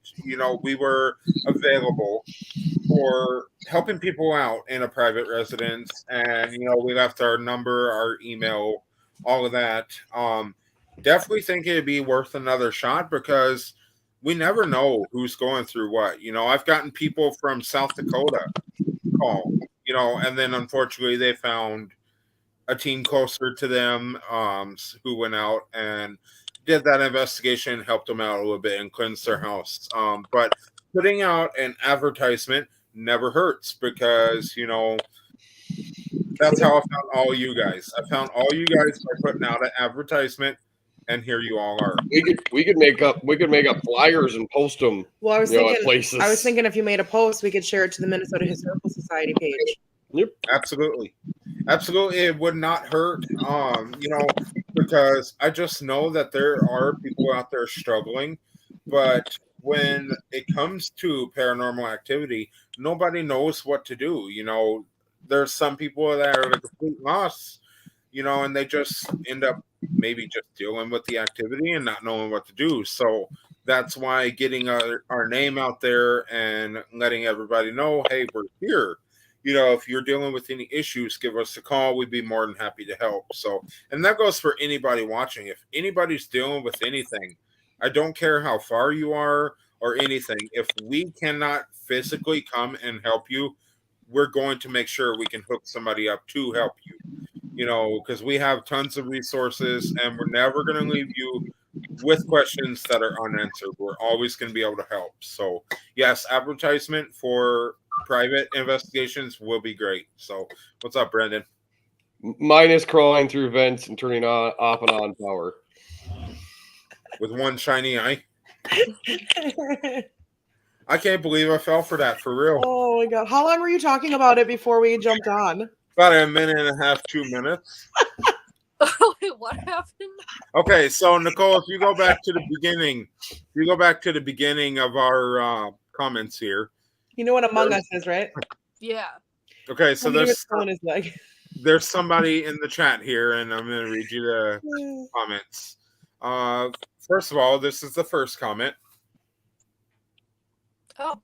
we were available for helping people out in a private residence, and we left our number, our email, all of that. Definitely think it'd be worth another shot because we never know who's going through what. I've gotten people from South Dakota call, and then unfortunately they found a team closer to them who went out and did that investigation, helped them out a little bit and cleansed their house. But putting out an advertisement never hurts because, that's how I found all you guys. I found all you guys by putting out an advertisement, and here you all are. We could make up flyers and post them. Well, I was at places. thinking if you made a post, we could share it to the Minnesota Historical Society page. Yep. Absolutely. It would not hurt, because I just know that there are people out there struggling, but when it comes to paranormal activity, nobody knows what to do. There's some people that are at a complete loss, and they just end up maybe just dealing with the activity and not knowing what to do. So that's why getting our name out there and letting everybody know, hey, we're here. If you're dealing with any issues, give us a call. We'd be more than happy to help. So, and that goes for anybody watching. If anybody's dealing with anything, I don't care how far you are or anything. If we cannot physically come and help you, we're going to make sure we can hook somebody up to help you. Because we have tons of resources, and we're never going to leave you with questions that are unanswered. We're always going to be able to help. So, yes, advertisement for private investigations will be great. So, what's up, Brendan? Mine is crawling through vents and turning off and on power. With one shiny eye. I can't believe I fell for that, for real. Oh my god. How long were you talking about it before we jumped on? About a minute and a half, 2 minutes. Oh, wait, what happened? Okay, so Nicole, if you go back to the beginning, of our comments here. You know what Among Us is, right? Yeah. Okay, so like. there's somebody in the chat here, and I'm going to read you the comments. First of all, this is the first comment. Oh.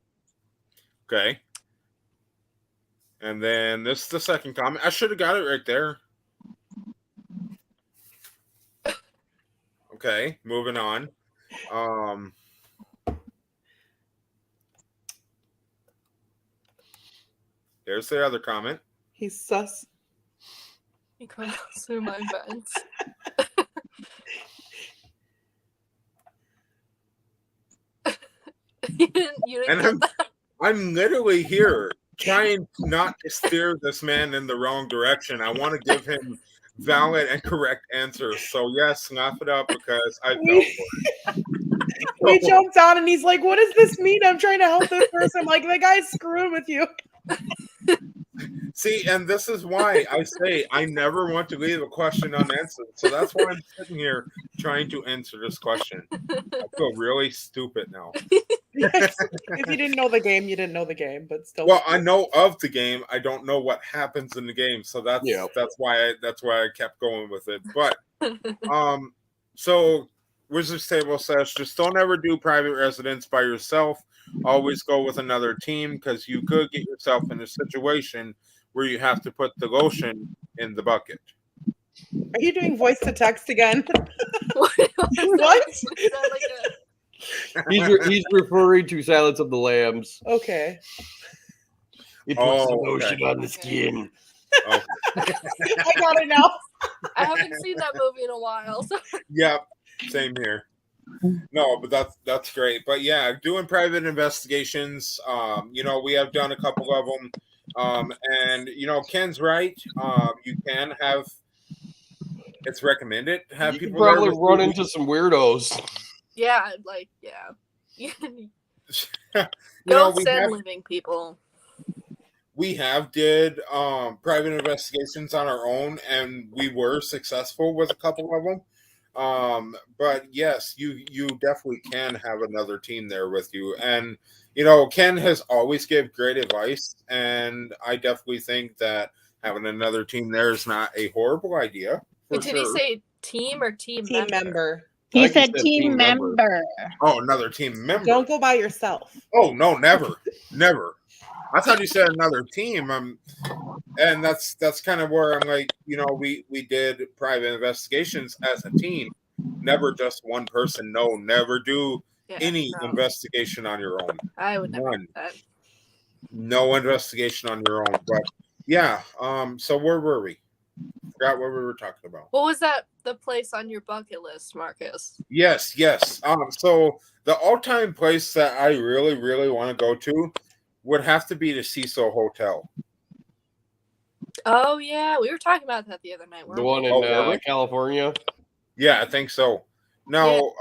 Okay. And then this is the second comment. I should have got it right there. Okay, moving on. There's the other comment. He's sus. You can't through my vents. you didn't I'm literally here trying not to steer this man in the wrong direction. I want to give him valid and correct answers. So yes, laugh it up because I fell for it. We jumped on and he's like, what does this mean? I'm trying to help this person. Like, the guy's screwing with you. See, and this is why I say I never want to leave a question unanswered. So that's why I'm sitting here trying to answer this question. I feel really stupid now. Yes. If you didn't know the game, you didn't know the game, but still. Well, I know of the game. I don't know what happens in the game, so that's why I kept going with it. But so Wizard's Table says just don't ever do private residence by yourself. Always go with another team because you could get yourself in a situation where you have to put the lotion in the bucket. Are you doing voice to text again? What? He's referring to Silence of the Lambs. Okay. He puts the lotion on the skin. Oh. I got it now. I haven't seen that movie in a while. So. Yep, same here. No, but that's great. But yeah, doing private investigations. We have done a couple of them. And Ken's right. You can have. It's recommended to have people probably run into some weirdos. Yeah, Ghosts and living people. We have did private investigations on our own, and we were successful with a couple of them. But yes, you definitely can have another team there with you. And, Ken has always given great advice, and I definitely think that having another team there is not a horrible idea. Did he say team or team member? He said team member. Oh, another team member. Don't go by yourself. Oh, no, never. Never. I thought you said another team. And that's kind of where I'm like, we did private investigations as a team. Never just one person. No, never do any investigation on your own. I would never do that. No investigation on your own. But yeah, so where were we? Forgot what we were talking about. What was the place on your bucket list, Marcus? Yes. So the all-time place that I really, really want to go to would have to be the Cecil Hotel. Oh yeah, we were talking about that the other night. The one in California. Yeah, I think so. Now,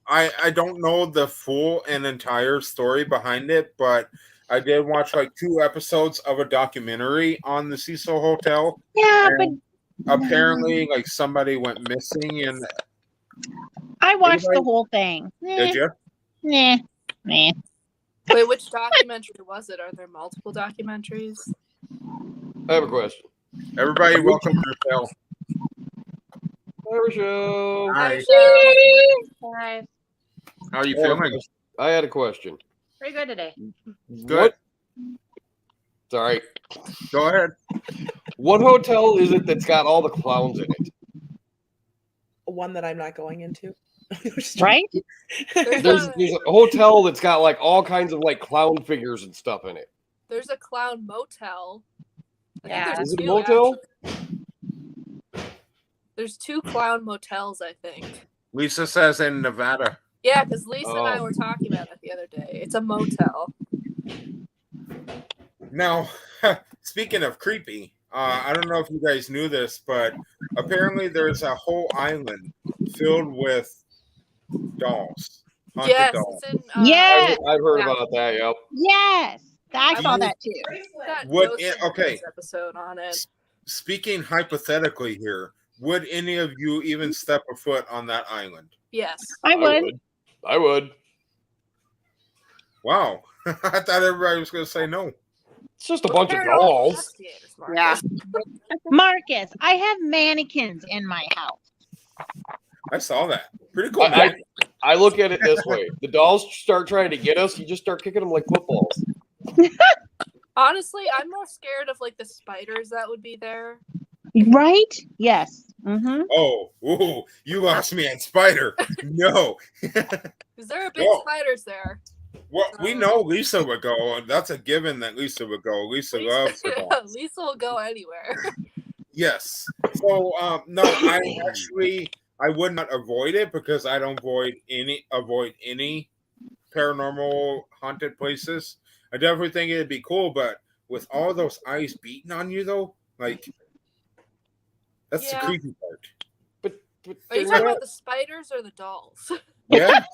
I don't know the full and entire story behind it, but I did watch like 2 episodes of a documentary on the Cecil Hotel. Yeah, but apparently, like somebody went missing, and I watched the whole thing. Did you? Nah. Nah. Wait, which documentary was it? Are there multiple documentaries? I have a question. Everybody, welcome to the show. Show. Hi. Guys, How are you feeling? I had a question. pretty good today. Good. Sorry. Go ahead. What hotel is it that's got all the clowns in it? One that I'm not going into. Right? There's a hotel that's got like all kinds of like clown figures and stuff in it. There's a clown motel. I think Yeah. there's Is it a two, motel? actually. There's 2 clown motels, I think. Lisa says in Nevada. Yeah, because Lisa and I Oh. were talking about it the other day. It's a motel. Now, speaking of creepy, I don't know if you guys knew this, but apparently there's a whole island filled with dolls. Haunted Yes, dolls. it's in. Yes. I've heard about that. Yep. Yes. I saw You- that too. Got What- Ghost in okay. This episode on it. Speaking hypothetically here, would any of you even step a foot on that island? Yes. I would. I would. Wow. I thought everybody was going to say no. It's just a bunch of Paranormal dolls. investigators, Marcus. Yeah. Marcus, I have mannequins in my house. I saw that. Pretty cool. I look at it this way: the dolls start trying to get us, you just start kicking them like footballs. Honestly, I'm more scared of like the spiders that would be there. Right? Yes. Mm-hmm. Oh, ooh, you lost me at spider. No. Because there are big Whoa. spiders there. Well, we know Lisa would go. That's a given that Lisa would go. Lisa loves the dolls. Lisa will go anywhere. Yes. So, no, I would not avoid it because I don't avoid any paranormal haunted places. I definitely think it'd be cool, but with all those eyes beating on you, though, like that's Yeah. the creepy part. But Are you talking about the spiders or the dolls? Yeah.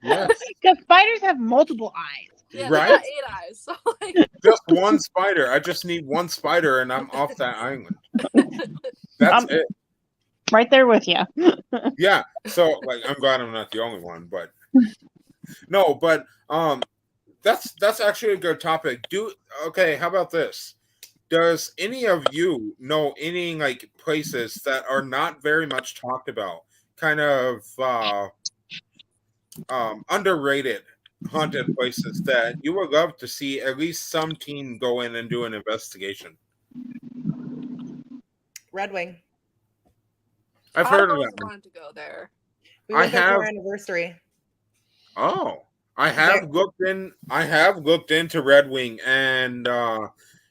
Yes. Because spiders have multiple eyes. Yeah, Right? they got 8 eyes. So like, Just one spider. I just need one spider, and I'm off that island. That's it. Right there with you. Yeah. So, like, I'm glad I'm not the only one, but no, but that's actually a good topic. Okay, how about this? Does any of you know any like places that are not very much talked about, kind of underrated haunted places that you would love to see at least some team go in and do an investigation? Red Wing. I've heard of always that one. wanted to go there. We I went there for our have- anniversary. Oh, I have looked into Red Wing, and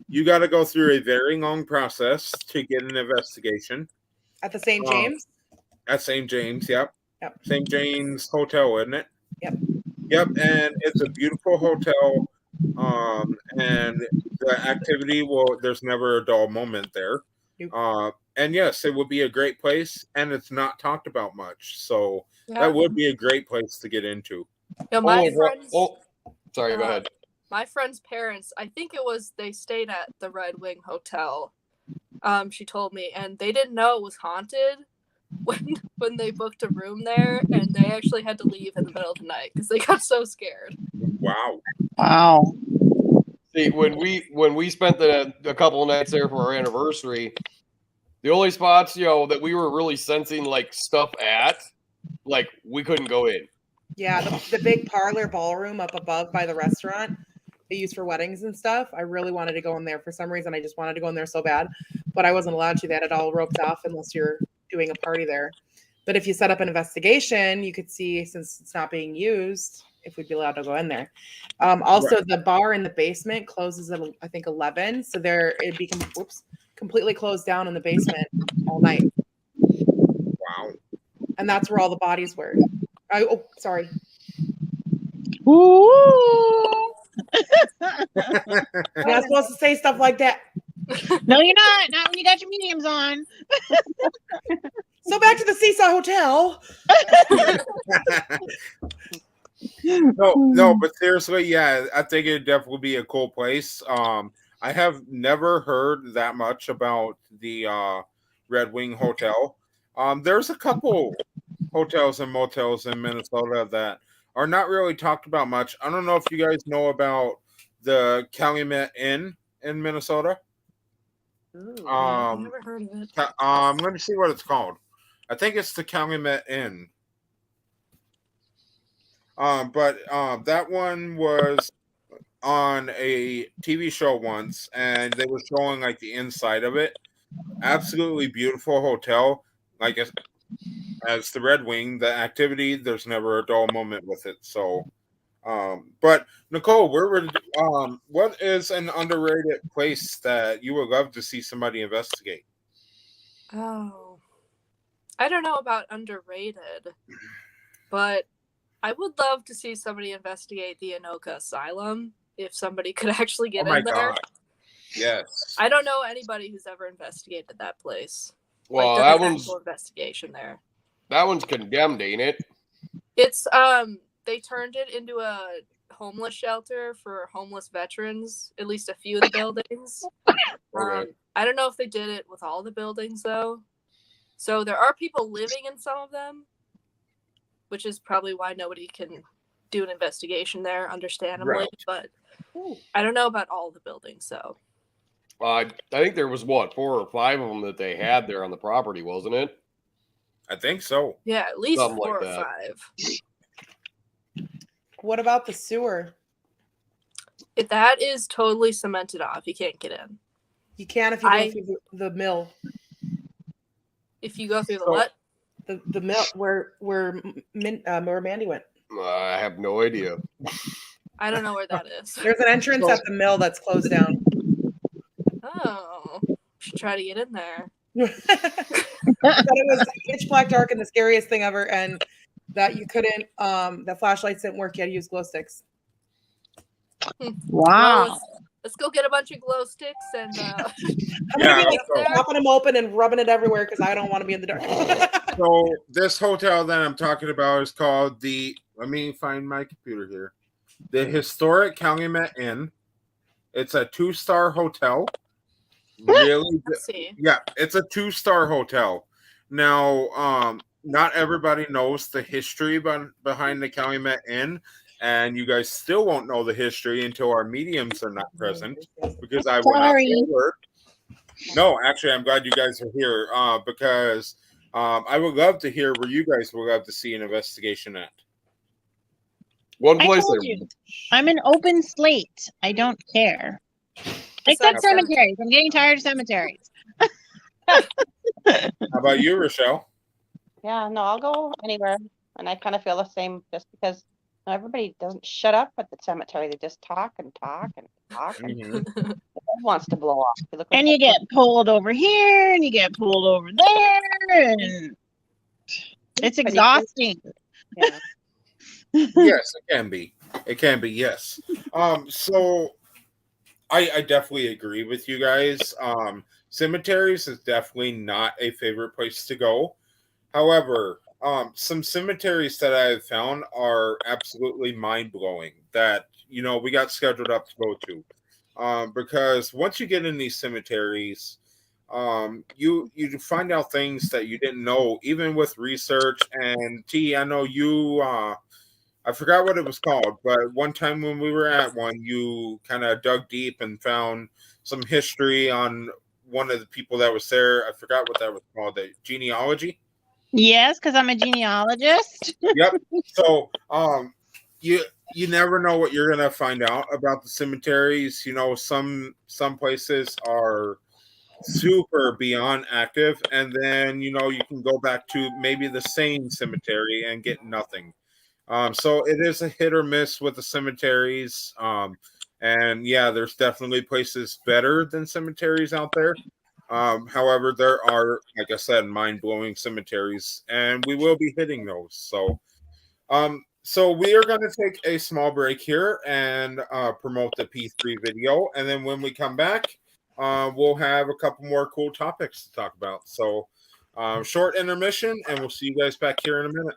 you got to go through a very long process to get an investigation At the St. James? at St. James. Yep. Yep. St. James Hotel, isn't it? Yep. Yep, and it's a beautiful hotel. And the activity there's never a dull moment there. Nope. And yes, it would be a great place, and it's not talked about much. So Yeah. that would be a great place to get into. Yeah, my Oh, friends. sorry, go Uh, ahead. My friend's parents, I think it was they stayed at the Red Wing Hotel. She told me, and they didn't know it was haunted when they booked a room there, and they actually had to leave in the middle of the night because they got so scared. Wow. Wow. See, when we spent a couple of nights there for our anniversary, the only spots that we were really sensing like stuff at, like we couldn't go in. Yeah, the big parlor ballroom up above by the restaurant they use for weddings and stuff. I really wanted to go in there for some reason. I just wanted to go in there so bad, but I wasn't allowed to. They had it all roped off unless you're doing a party there. But if you set up an investigation, you could see, since it's not being used, if we'd be allowed to go in there. Also, The bar in the basement closes at I think 11, so it'd be completely closed down in the basement all night, Wow. and that's where all the bodies were. Sorry. Ooh. You're not supposed to say stuff like that. No, you're not. Not when you got your mediums on. So back to the Seesaw Hotel. No, but seriously, yeah, I think it'd definitely be a cool place. I have never heard that much about the Red Wing Hotel. There's a couple hotels and motels in Minnesota that are not really talked about much. I don't know if you guys know about the Calumet Inn in Minnesota. Ooh, Um, I've never heard of it. Let me see what it's called. I think it's the Calumet Inn. But that one was on a TV show once, and they were showing like the inside of it. Absolutely beautiful hotel. Like as the Red Wing, the activity, there's never a dull moment with it. So, but Nicole, what is an underrated place that you would love to see somebody investigate? Oh, I don't know about underrated, but I would love to see somebody investigate the Anoka Asylum if somebody could actually get in there. God. Yes. I don't know anybody who's ever investigated that place. Well, like, that done an one's actual investigation there. that one's condemned, ain't it? It's they turned it into a homeless shelter for homeless veterans, at least a few of the buildings. Okay. I don't know if they did it with all the buildings though. So there are people living in some of them, which is probably why nobody can do an investigation there, understandably. Right. But I don't know about all the buildings, so. I think there was 4 or 5 of them that they had there on the property, wasn't it? I think so. Yeah, at least Something 4 like or that. 5. What about the sewer? If that is totally cemented off, you can't get in. You can if you go through the mill. If you go through the So- what? The mill where Mandy went. I have no idea. I don't know where that is. There's an entrance at the mill that's closed down. Oh, should try to get in there. It was pitch black dark and the scariest thing ever, and that you couldn't the flashlights didn't work. You had to use glow sticks. Wow. Well, let's go get a bunch of glow sticks and I'm Yeah, gonna be so- popping them open and rubbing it everywhere because I don't want to be in the dark. So this hotel that I'm talking about is called let me find my computer here. The Historic Calumet Inn. It's a 2-star hotel. Really? let's see. Yeah, it's a 2-star hotel. Now, not everybody knows the history behind the Calumet Inn, and you guys still won't know the history until our mediums are not present because I went out Sorry. forward. No, actually, I'm glad you guys are here because I would love to hear where you guys would love to see an investigation at. One I place told there. you. I'm an open slate. I don't care. Except Besides cemeteries. I'm getting tired of cemeteries. How about you, Rochelle? Yeah, no, I'll go anywhere. And I kind of feel the same just because everybody doesn't shut up at the cemetery. They just talk and talk and talk. And Mhm. it wants to blow off. You look like And you get pulled over here and you get pulled over there. And it's exhausting. Yeah. Yes, it can be. It can be, yes. So I definitely agree with you guys. Cemeteries is definitely not a favorite place to go. However, some cemeteries that I have found are absolutely mind-blowing that, we got scheduled up to go to. Because once you get in these cemeteries, you find out things that you didn't know, even with research. And T, I know you I forgot what it was called, but one time when we were at one, you kind of dug deep and found some history on one of the people that was there. I forgot what that was called, the genealogy. Yes, because I'm a genealogist. Yep. So you never know what you're gonna find out about the cemeteries. Some places are super beyond active, and then you can go back to maybe the same cemetery and get nothing. So it is a hit or miss with the cemeteries. And yeah, there's definitely places better than cemeteries out there. However, there are, like I said, mind-blowing cemeteries, and we will be hitting those. So we are going to take a small break here and promote the P3 video. And then when we come back, we'll have a couple more cool topics to talk about. So short intermission, and we'll see you guys back here in a minute.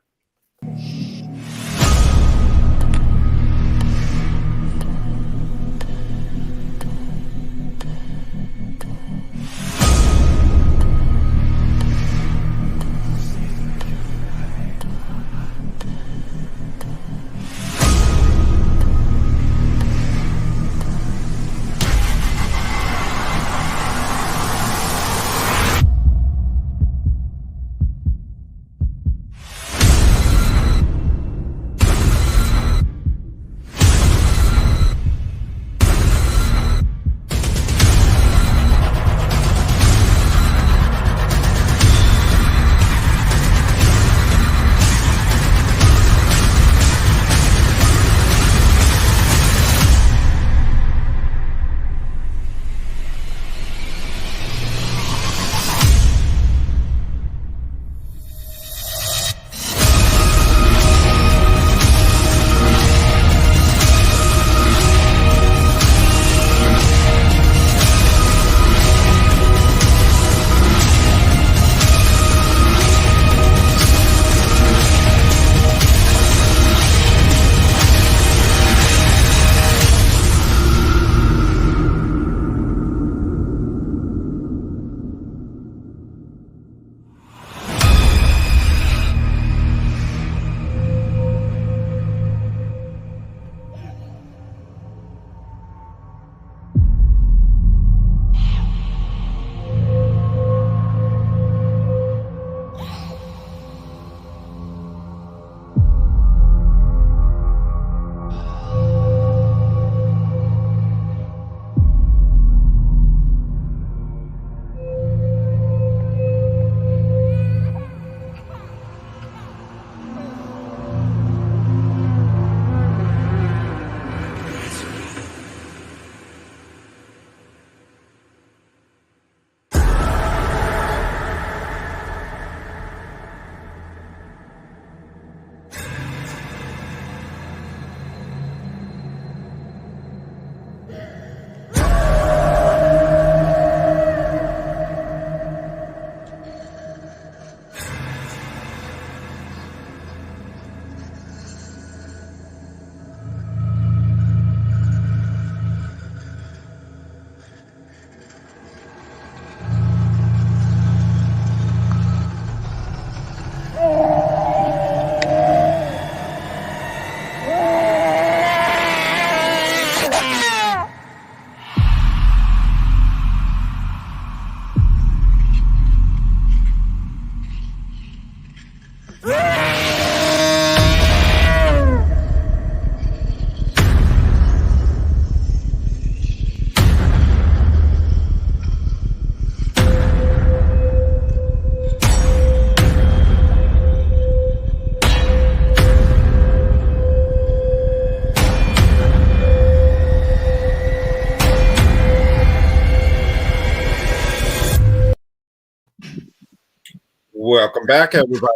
Welcome back, everybody.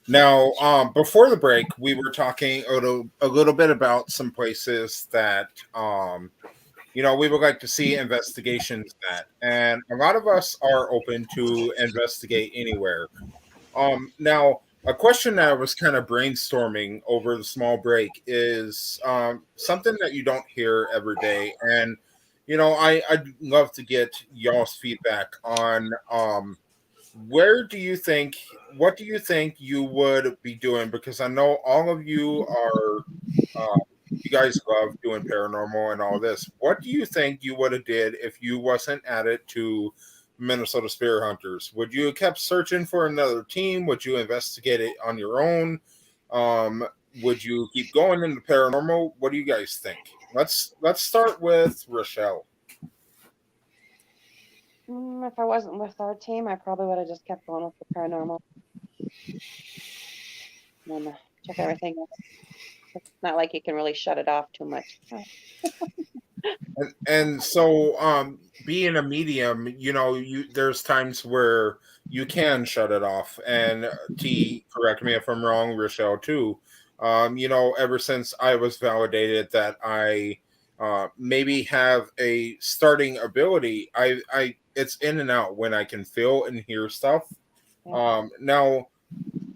Now, before the break, we were talking a little bit about some places that, we would like to see investigations at, and a lot of us are open to investigate anywhere. Now, a question that I was kind of brainstorming over the small break is something that you don't hear every day, and I'd love to get y'all's feedback on. What do you think you would be doing? Because I know all of you are, you guys love doing paranormal and all this. What do you think you would have did if you wasn't added to Minnesota Spirit Hunters? Would you have kept searching for another team? Would you investigate it on your own? Would you keep going into paranormal? What do you guys think? Let's start with Rochelle. If I wasn't with our team, I probably would have just kept going with the paranormal. And then check everything out. It's not like you can really shut it off too much. And so, being a medium, there's times where you can shut it off. And T, correct me if I'm wrong, Rochelle too. Ever since I was validated that I maybe have a starting ability, I it's in and out when I can feel and hear stuff. Yeah. Now,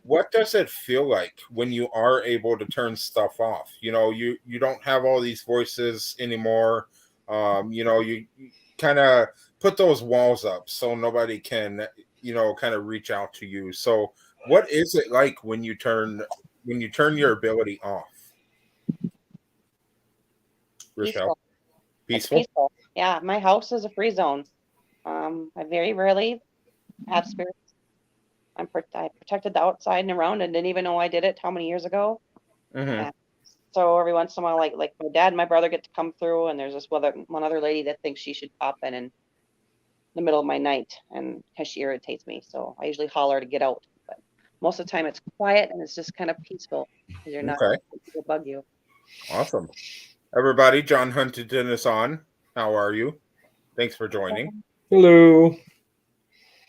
what does it feel like when you are able to turn stuff off? You don't have all these voices anymore. You kind of put those walls up so nobody can, kind of reach out to you. So what is it like when you turn your ability off? Rochelle? It's Peaceful? peaceful. Yeah, my house is a free zone. I very rarely have spirits. I protected the outside and around and didn't even know I did it how many years ago. Mm-hmm. And so every once in a while, like my dad and my brother get to come through, and there's this one other lady that thinks she should pop in the middle of my night, and because she irritates me, so I usually holler to get out. But most of the time, it's quiet and it's just kind of peaceful because you're not Okay. people bug you. Awesome. Everybody, John Huntington is on. How are you? Thanks for joining. Hello.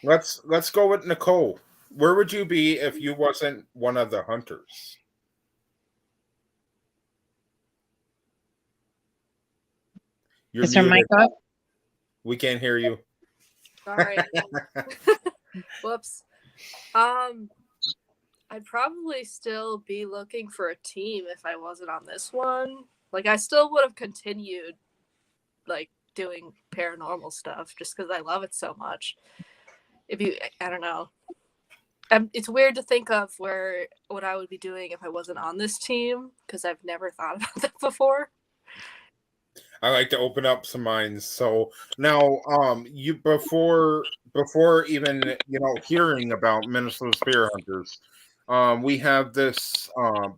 Let's go with Nicole. Where would you be if you wasn't one of the hunters? You're Is her mic muted. off? We can't hear you. Sorry. Whoops. I'd probably still be looking for a team if I wasn't on this one. Like, I still would have continued, like, doing paranormal stuff just because I love it so much. I don't know. It's weird to think of what I would be doing if I wasn't on this team because I've never thought about that before. I like to open up some minds. So now, you before even hearing about Minnesota Spirit Hunters, we have this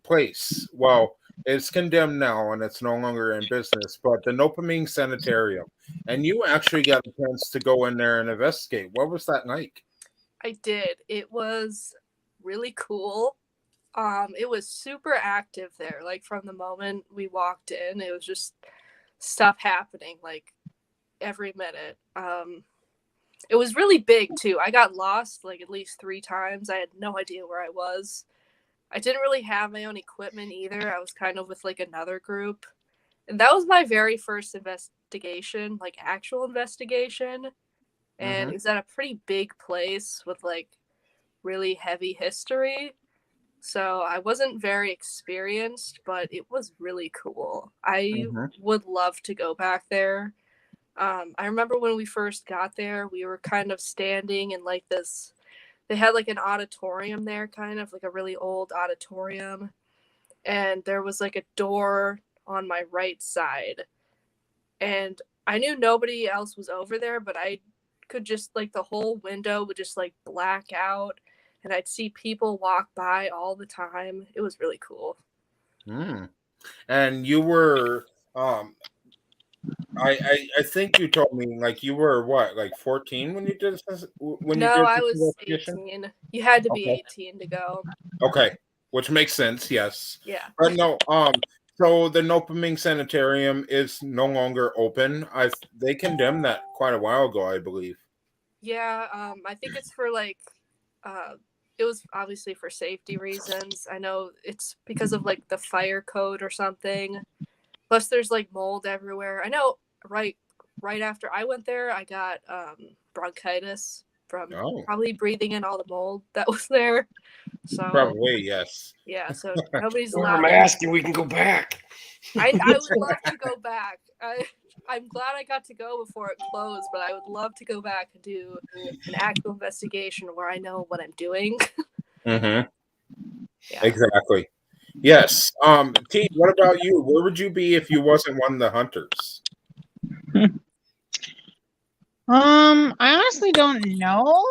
place. Well, it's condemned now and it's no longer in business, but the Nopamine Sanitarium, and you actually got a chance to go in there and investigate. What was that like? I did. It was really cool. It was super active there. Like, from the moment we walked in, it was just stuff happening like every minute. It was really big too. I got lost like at least 3 times. I had no idea where I was. I didn't really have my own equipment either. I was kind of with like another group. And that was my very first investigation, like actual investigation. And it was at a pretty big place with like really heavy history. So I wasn't very experienced, but it was really cool. I would love to go back there. I remember when we first got there, we were kind of standing in like this, they had like an auditorium there, kind of like a really old auditorium. And there was like a door on my right side. And I knew nobody else was over there, but I could just like the whole window would just like black out. And I'd see people walk by all the time. It was really cool. And you were, I think you told me like you were what, like 14 when you did this? No, I was 18. You had to be 18 to go. Okay, which makes sense. Yes. Yeah. But no. So the Nopamine Sanitarium is no longer open. They condemned that quite a while ago, I believe. Yeah. I think it's for like it was obviously for safety reasons. I know it's because of like the fire code or something. Plus, there's like mold everywhere. I know. Right after I went there, I got bronchitis from probably breathing in all the mold that was there. So Probably, yes. yeah. So nobody's Wear a allowed. mask and we can go back. I would love to go back. I'm glad I got to go before it closed, but I would love to go back and do an actual investigation where I know what I'm doing. Mm-hmm. Yeah. Exactly. Yes. T, what about you? Where would you be if you wasn't one of the hunters? I honestly don't know.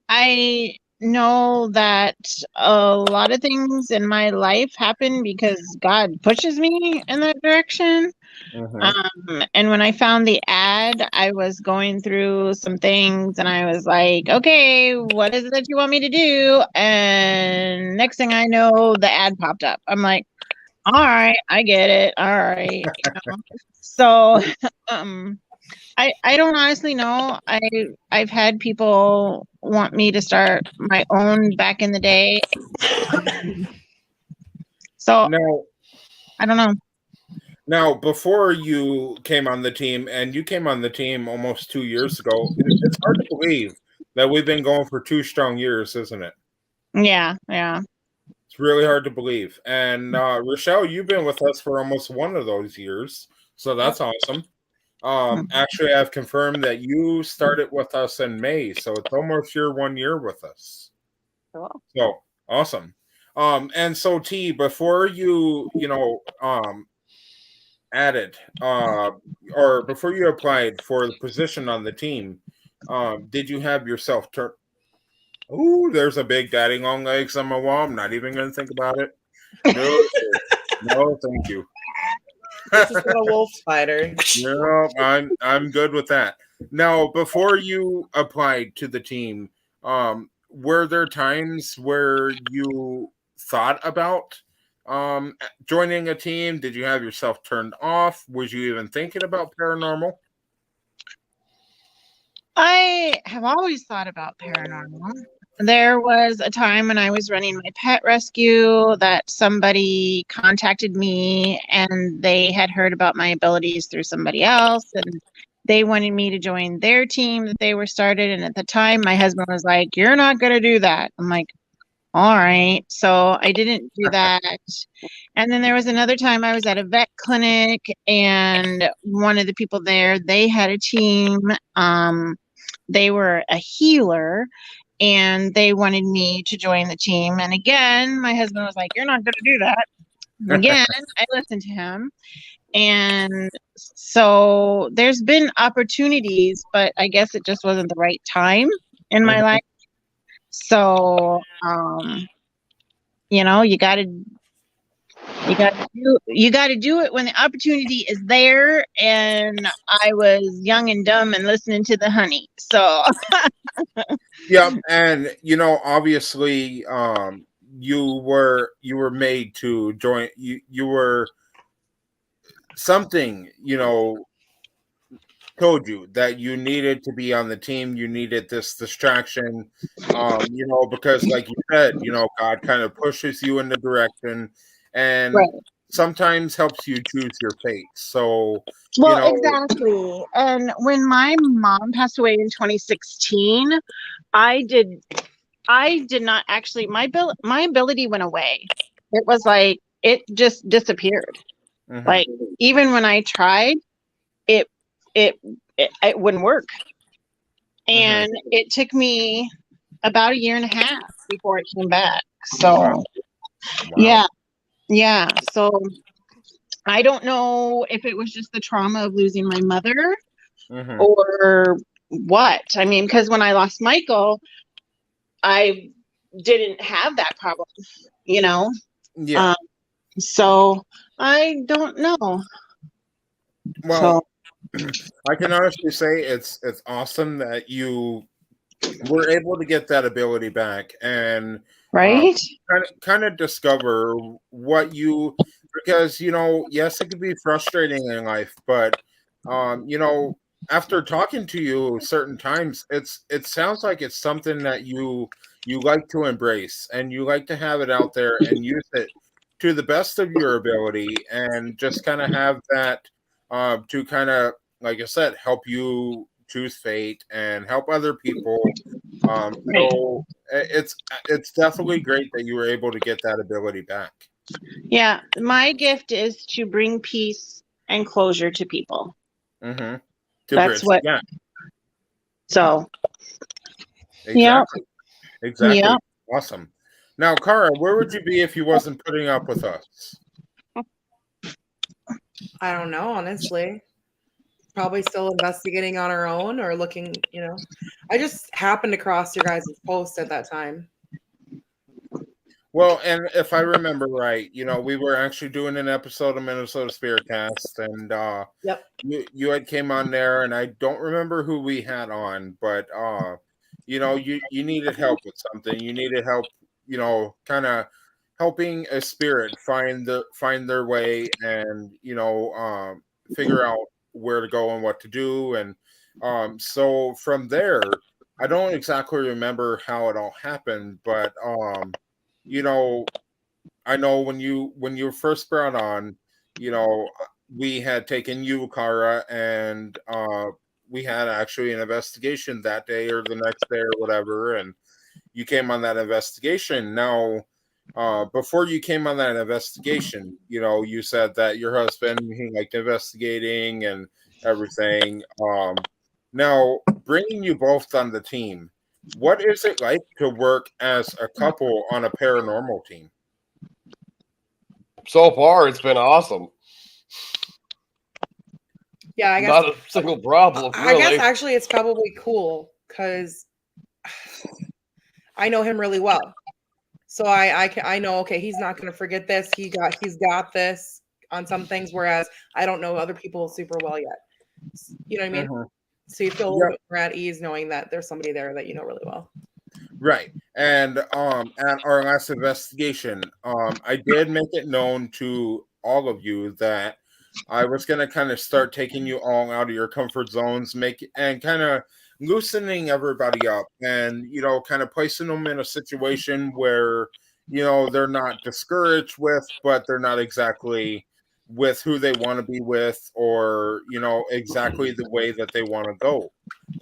I know that a lot of things in my life happen because God pushes me in that direction. And when I found the ad, I was going through some things and I was like, okay, what is it that you want me to do? And next thing I know, the ad popped up. I'm like, all right, I get it. All right. So, I don't honestly know. I've had people want me to start my own back in the day. So No. I don't know. Now, before you came on the team, and you came on the team almost 2 years ago, it's hard to believe that we've been going for 2 strong years, isn't it? Yeah. It's really hard to believe. And Rochelle, you've been with us for almost one of those years, so that's awesome. Actually, I've confirmed that you started with us in May, so it's almost your 1 year with us. Cool. So awesome. And so T, before you added or before you applied for the position on the team, did you have yourself turn? Ooh, there's a big daddy long legs on my wall. I'm not even going to think about it. No, thank you. It's just a wolf spider. No, I'm good with that. Now, before you applied to the team, were there times where you thought about joining a team? Did you have yourself turned off? Was you even thinking about paranormal? I have always thought about paranormal. There was a time when I was running my pet rescue that somebody contacted me and they had heard about my abilities through somebody else and they wanted me to join their team that they were started. And at the time, my husband was like, "You're not going to do that." I'm like, all right. So I didn't do that. And then there was another time I was at a vet clinic and one of the people there, they had a team. They were a healer and they wanted me to join the team. And again, my husband was like, "You're not going to do that." Again, I listened to him. And so there's been opportunities, but I guess it just wasn't the right time in my life. So, you got to do it when the opportunity is there. And I was young and dumb and listening to the honey. So, yeah, and obviously, you were made to join. You were something. Told you that you needed to be on the team. You needed this distraction, because like you said, God kind of pushes you in the direction and sometimes helps you choose your fate. So, exactly. And when my mom passed away in 2016, I did not actually, my ability went away. It was like, it just disappeared. Like, even when I tried, it wouldn't work. And it took me about 1.5 years before it came back. So, yeah. So I don't know if it was just the trauma of losing my mother or what. I mean, because when I lost Michael, I didn't have that problem, Yeah. So I don't know. Well, I can honestly say it's awesome that you were able to get that ability back and kind of discover what you, because yes, it could be frustrating in life, but after talking to you certain times, it sounds like it's something that you you like to embrace, and you like to have it out there and use it to the best of your ability, and just kind of have that to kind of, like I said, help you choose fate and help other people. So it's definitely great that you were able to get that ability back. Yeah, my gift is to bring peace and closure to people. Mm-hmm. That's what. Yeah, So. exactly. Yeah. Exactly. Yeah. Awesome. Now, Cara, where would you be if you wasn't putting up with us? I don't know, honestly. Probably still investigating on our own or looking, I just happened to cross your guys' post at that time. Well, and if I remember right, we were actually doing an episode of MNSpiritCast, and Yep. you had came on there, and I don't remember who we had on, but you needed help with something. You needed help, kind of helping a spirit find their way, and figure out where to go and what to do, and so from there, I don't exactly remember how it all happened, but I know when you first brought on, we had taken you, Cara, and we had actually an investigation that day or the next day or whatever, and you came on that investigation. Now, before you came on that investigation, you said that your husband, he liked investigating and everything. Now, bringing you both on the team, what is it like to work as a couple on a paranormal team? So far, it's been awesome. Yeah, I guess Not a single problem, I really. guess actually it's probably cool because I know him really well. So I know, okay, he's not going to forget this. He's got this on some things, whereas I don't know other people super well yet. You know what I mean? Mm-hmm. So you feel a little bit more at ease knowing that there's somebody there that you know really well. Right. And at our last investigation, I did make it known to all of you that I was going to kind of start taking you all out of your comfort zones, and kind of loosening everybody up, and kind of placing them in a situation where they're not discouraged with, but they're not exactly with who they want to be with, or exactly the way that they want to go.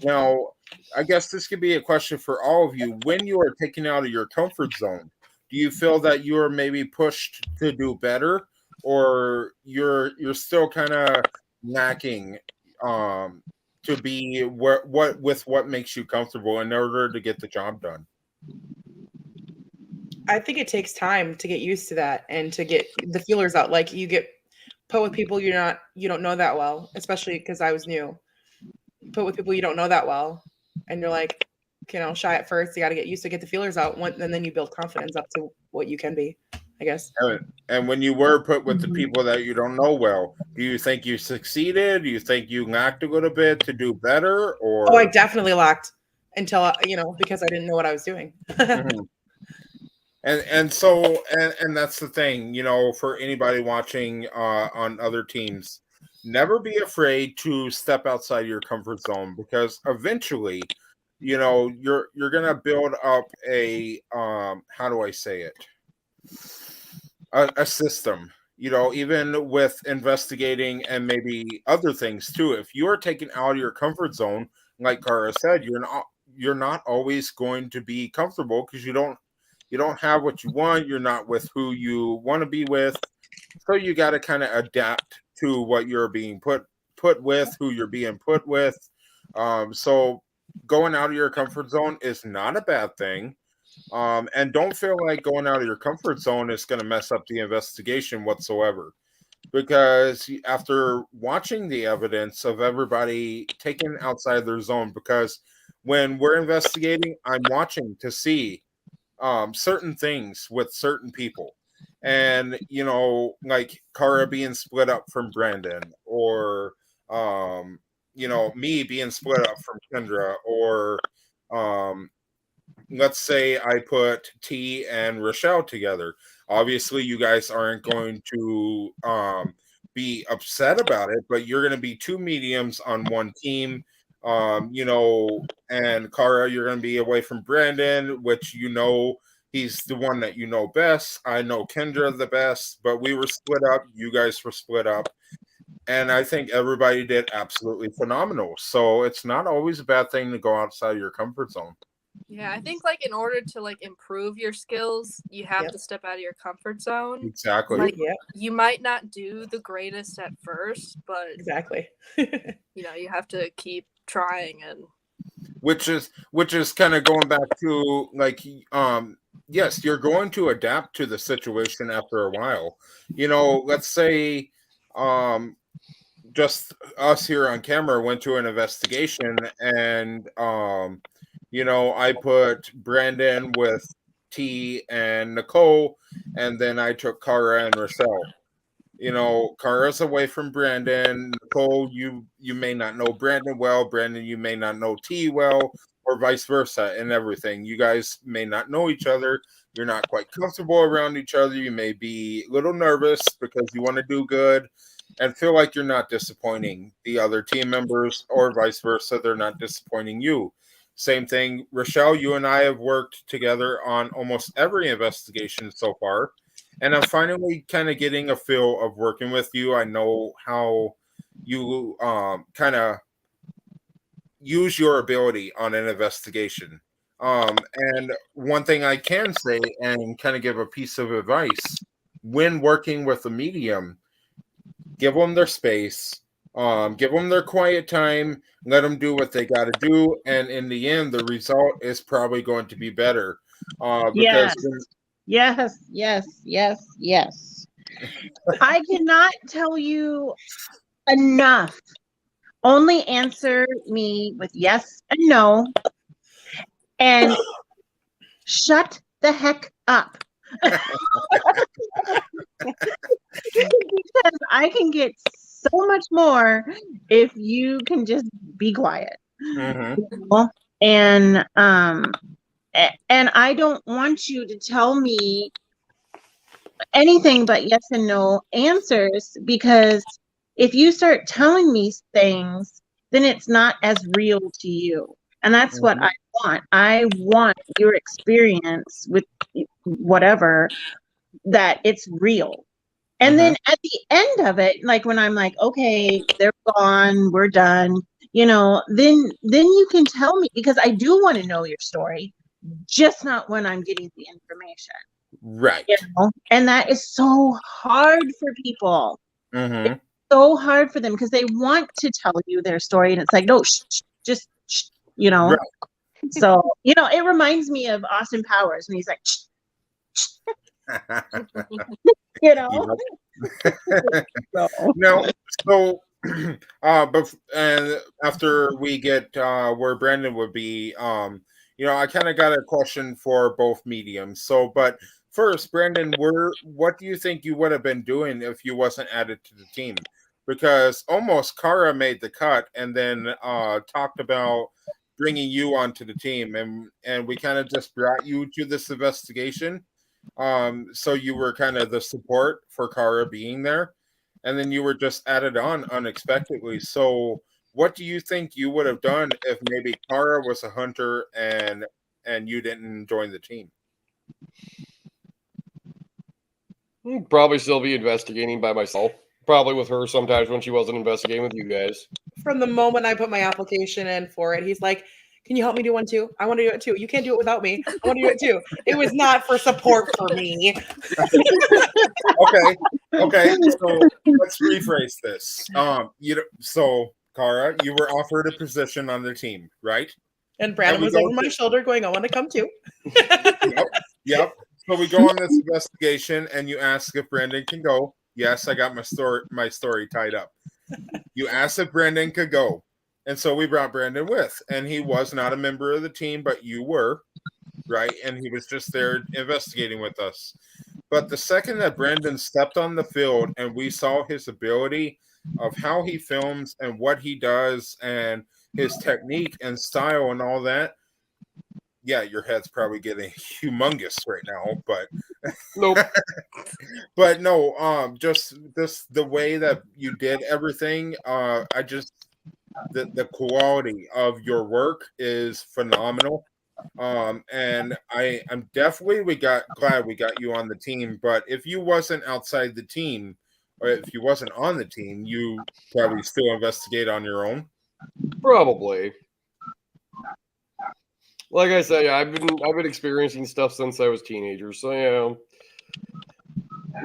Now, I guess this could be a question for all of you. When you are taken out of your comfort zone, do you feel that you are maybe pushed to do better, or you're still kind of lacking to be what makes you comfortable in order to get the job done? I think it takes time to get used to that and to get the feelers out. Like you get put with people you don't know that well, especially because I was new. Put with people you don't know that well, and you're like, shy at first. You got to get used to get the feelers out, and then you build confidence up to what you can be, I guess. And when you were put with the people that you don't know well, do you think you succeeded? Do you think you lacked a little bit to do better? Or I definitely lacked until because I didn't know what I was doing. Mm-hmm. And so that's the thing, for anybody watching on other teams, never be afraid to step outside your comfort zone, because eventually, you're gonna build up a how do I say it? A system, even with investigating and maybe other things too. If you're taken out of your comfort zone, like Cara said, you're not always going to be comfortable, because you don't have what you want. You're not with who you want to be with. So you got to kind of adapt to what you're being put with, who you're being put with. So going out of your comfort zone is not a bad thing. And don't feel like going out of your comfort zone is going to mess up the investigation whatsoever. Because after watching the evidence of everybody taken outside their zone, because when we're investigating, I'm watching to see certain things with certain people, and like Cara being split up from Brandon, or me being split up from Kendra, or let's say I put T and Rochelle together. Obviously you guys aren't going to be upset about it, but you're going to be two mediums on one team. You know, and Kara, you're going to be away from Brandon, which you know he's the one that you know best. I know Kendra the best, but we were split up. You guys were split up. And I think everybody did absolutely phenomenal. So it's not always a bad thing to go outside of your comfort zone. Yeah, I think like in order to like improve your skills, you have Yep. to step out of your comfort zone. Exactly. Like Yep. you might not do the greatest at first, but Exactly. you know, you have to keep trying. And which is kind of going back to like yes, you're going to adapt to the situation after a while. You know, let's say just us here on camera went to an investigation, and you know, I put Brandon with T and Nicole, and then I took Kara and Rochelle. You know, Kara's away from Brandon. Nicole, you may not know Brandon well. Brandon, you may not know T well, or vice versa, and everything. You guys may not know each other. You're not quite comfortable around each other. You may be a little nervous because you want to do good and feel like you're not disappointing the other team members, or vice versa. They're not disappointing you. Same thing, Rochelle, you and I have worked together on almost every investigation so far. And I'm finally kind of getting a feel of working with you. I know how you kind of use your ability on an investigation. And one thing I can say and kind of give a piece of advice when working with a medium, give them their space, give them their quiet time, let them do what they got to do. And in the end, the result is probably going to be better. Because Yes, yes, yes, yes. I cannot tell you enough. Only answer me with yes and no, and shut the heck up. Because I can get so much more if you can just be quiet. Mm-hmm. You know? And I don't want you to tell me anything but yes and no answers, because if you start telling me things, then it's not as real to you. And that's what I want. I want your experience with whatever, that it's real. And then at the end of it, like when I'm like, okay, they're gone, we're done, you know, then you can tell me, because I do want to know your story, just not when I'm getting the information. Right. You know? And that is so hard for people. Mm-hmm. It's so hard for them because they want to tell you their story, and it's like, no, just, you know. Right. So, you know, it reminds me of Austin Powers when he's like, you know. No, so but and after we get where Brandon would be, you know, I kind of got a question for both mediums. So, but first, Brandon, what do you think you would have been doing if you wasn't added to the team? Because almost Kara made the cut, and then talked about bringing you onto the team, and we kind of just brought you to this investigation. So you were kind of the support for Kara being there, and then you were just added on unexpectedly. So what do you think you would have done if maybe Kara was a hunter and you didn't join the team? Probably still be investigating by myself. Probably with her sometimes when she wasn't investigating with you guys. From the moment I put my application in for it, he's like, can you help me do one too? I want to do it too. You can't do it without me. I want to do it too. It was not for support for me. Okay. So let's rephrase this. So Kara, you were offered a position on the team, right? And Brandon was over my shoulder going, I want to come too. Yep. So we go on this investigation, and you ask if Brandon can go. Yes, I got my story tied up. You asked if Brandon could go. And so we brought Brandon with, and he was not a member of the team, but you were, right? And he was just there investigating with us. But the second that Brandon stepped on the field and we saw his ability of how he films and what he does and his technique and style and all that, yeah, your head's probably getting humongous right now, but nope. But no, just the way that you did everything, the quality of your work is phenomenal. And I'm definitely glad we got you on the team. But if you wasn't outside the team, or if you wasn't on the team, you probably still investigate on your own. Probably. Like I said, I've been experiencing stuff since I was a teenager, so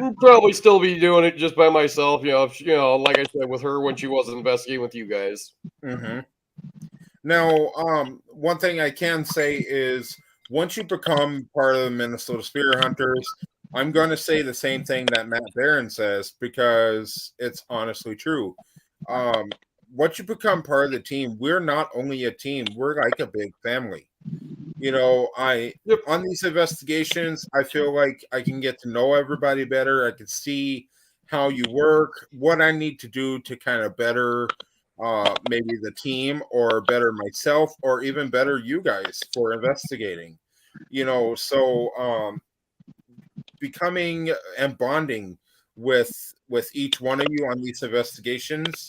I'll probably still be doing it just by myself. If, like I said, with her when she wasn't investigating with you guys. Mm-hmm. Now, one thing I can say is once you become part of the Minnesota Spirit Hunters, I'm going to say the same thing that Matt Barron says because it's honestly true. Once you become part of the team, we're not only a team, we're like a big family. On these investigations, I feel like I can get to know everybody better. I can see how you work, what I need to do to kind of better maybe the team or better myself or even better you guys for investigating. So becoming and bonding with each one of you on these investigations,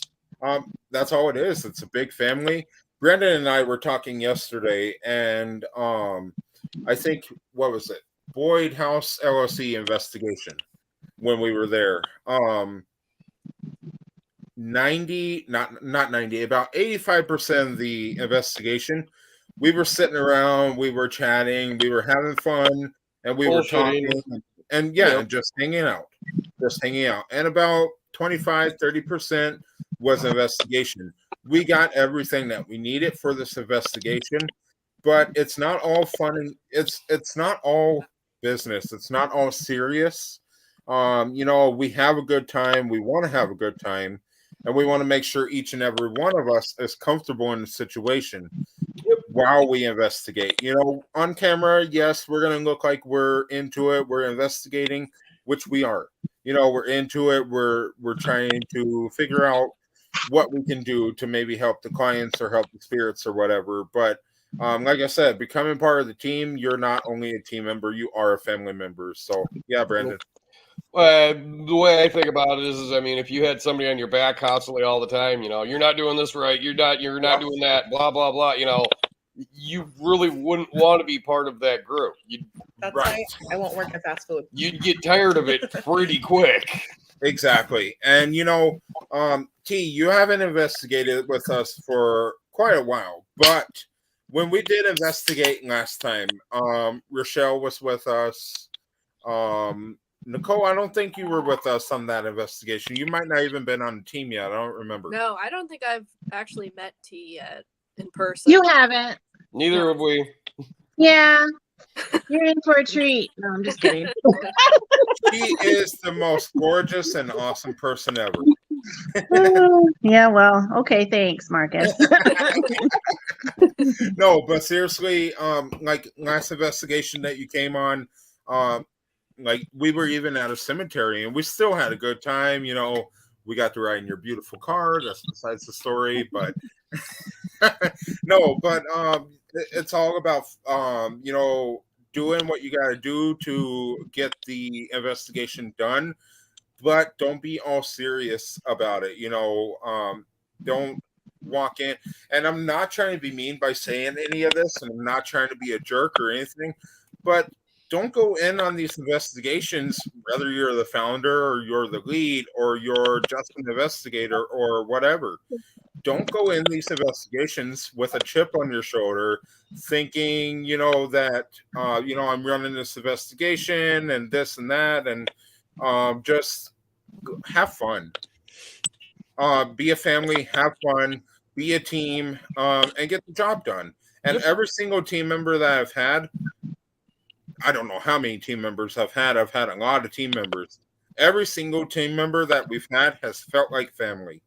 that's all it is. It's a big family. Brendan and I were talking yesterday, and I think, what was it? Boyd House LLC investigation when we were there. 90, not 90, about 85% of the investigation, we were sitting around, we were chatting, we were having fun, and we were talking, and just hanging out. And about 25-30% was investigation. We got everything that we needed for this investigation, but it's not all fun. And it's not all business. It's not all serious. We have a good time. We want to have a good time, and we want to make sure each and every one of us is comfortable in the situation while we investigate. On camera, yes, we're going to look like we're into it. We're investigating, which we are. We're into it. We're trying to figure out what we can do to maybe help the clients or help the spirits or whatever. But like I said, becoming part of the team, you're not only a team member, you are a family member. So yeah, Brandon. The way I think about it is, if you had somebody on your back constantly all the time, you're not doing this right, you're not doing that, blah blah blah, you really wouldn't want to be part of that group. That's right. I won't work at fast food. You'd get tired of it pretty quick. Exactly. And T, you haven't investigated with us for quite a while, but when we did investigate last time, Rochelle was with us. Nicole, I don't think you were with us on that investigation. You might not even been on the team yet. I don't remember. No, I don't think I've actually met T yet in person. You haven't. Neither have we. Yeah. You're in for a treat. No, I'm just kidding. She is the most gorgeous and awesome person ever. Yeah, well, okay, thanks, Marcus. No, but seriously, like last investigation that you came on, like we were even at a cemetery and we still had a good time. We got to ride in your beautiful car. That's besides the story, but no, but it's all about doing what you got to do to get the investigation done, but don't be all serious about it. Don't walk in, and I'm not trying to be mean by saying any of this, and I'm not trying to be a jerk or anything, but don't go in on these investigations, whether you're the founder or you're the lead or you're just an investigator or whatever. Don't go in these investigations with a chip on your shoulder thinking, that, I'm running this investigation and this and that, and just have fun. Be a family, have fun, be a team, and get the job done. And every single team member that I've had, I don't know how many team members I've had. I've had a lot of team members. Every single team member that we've had has felt like family.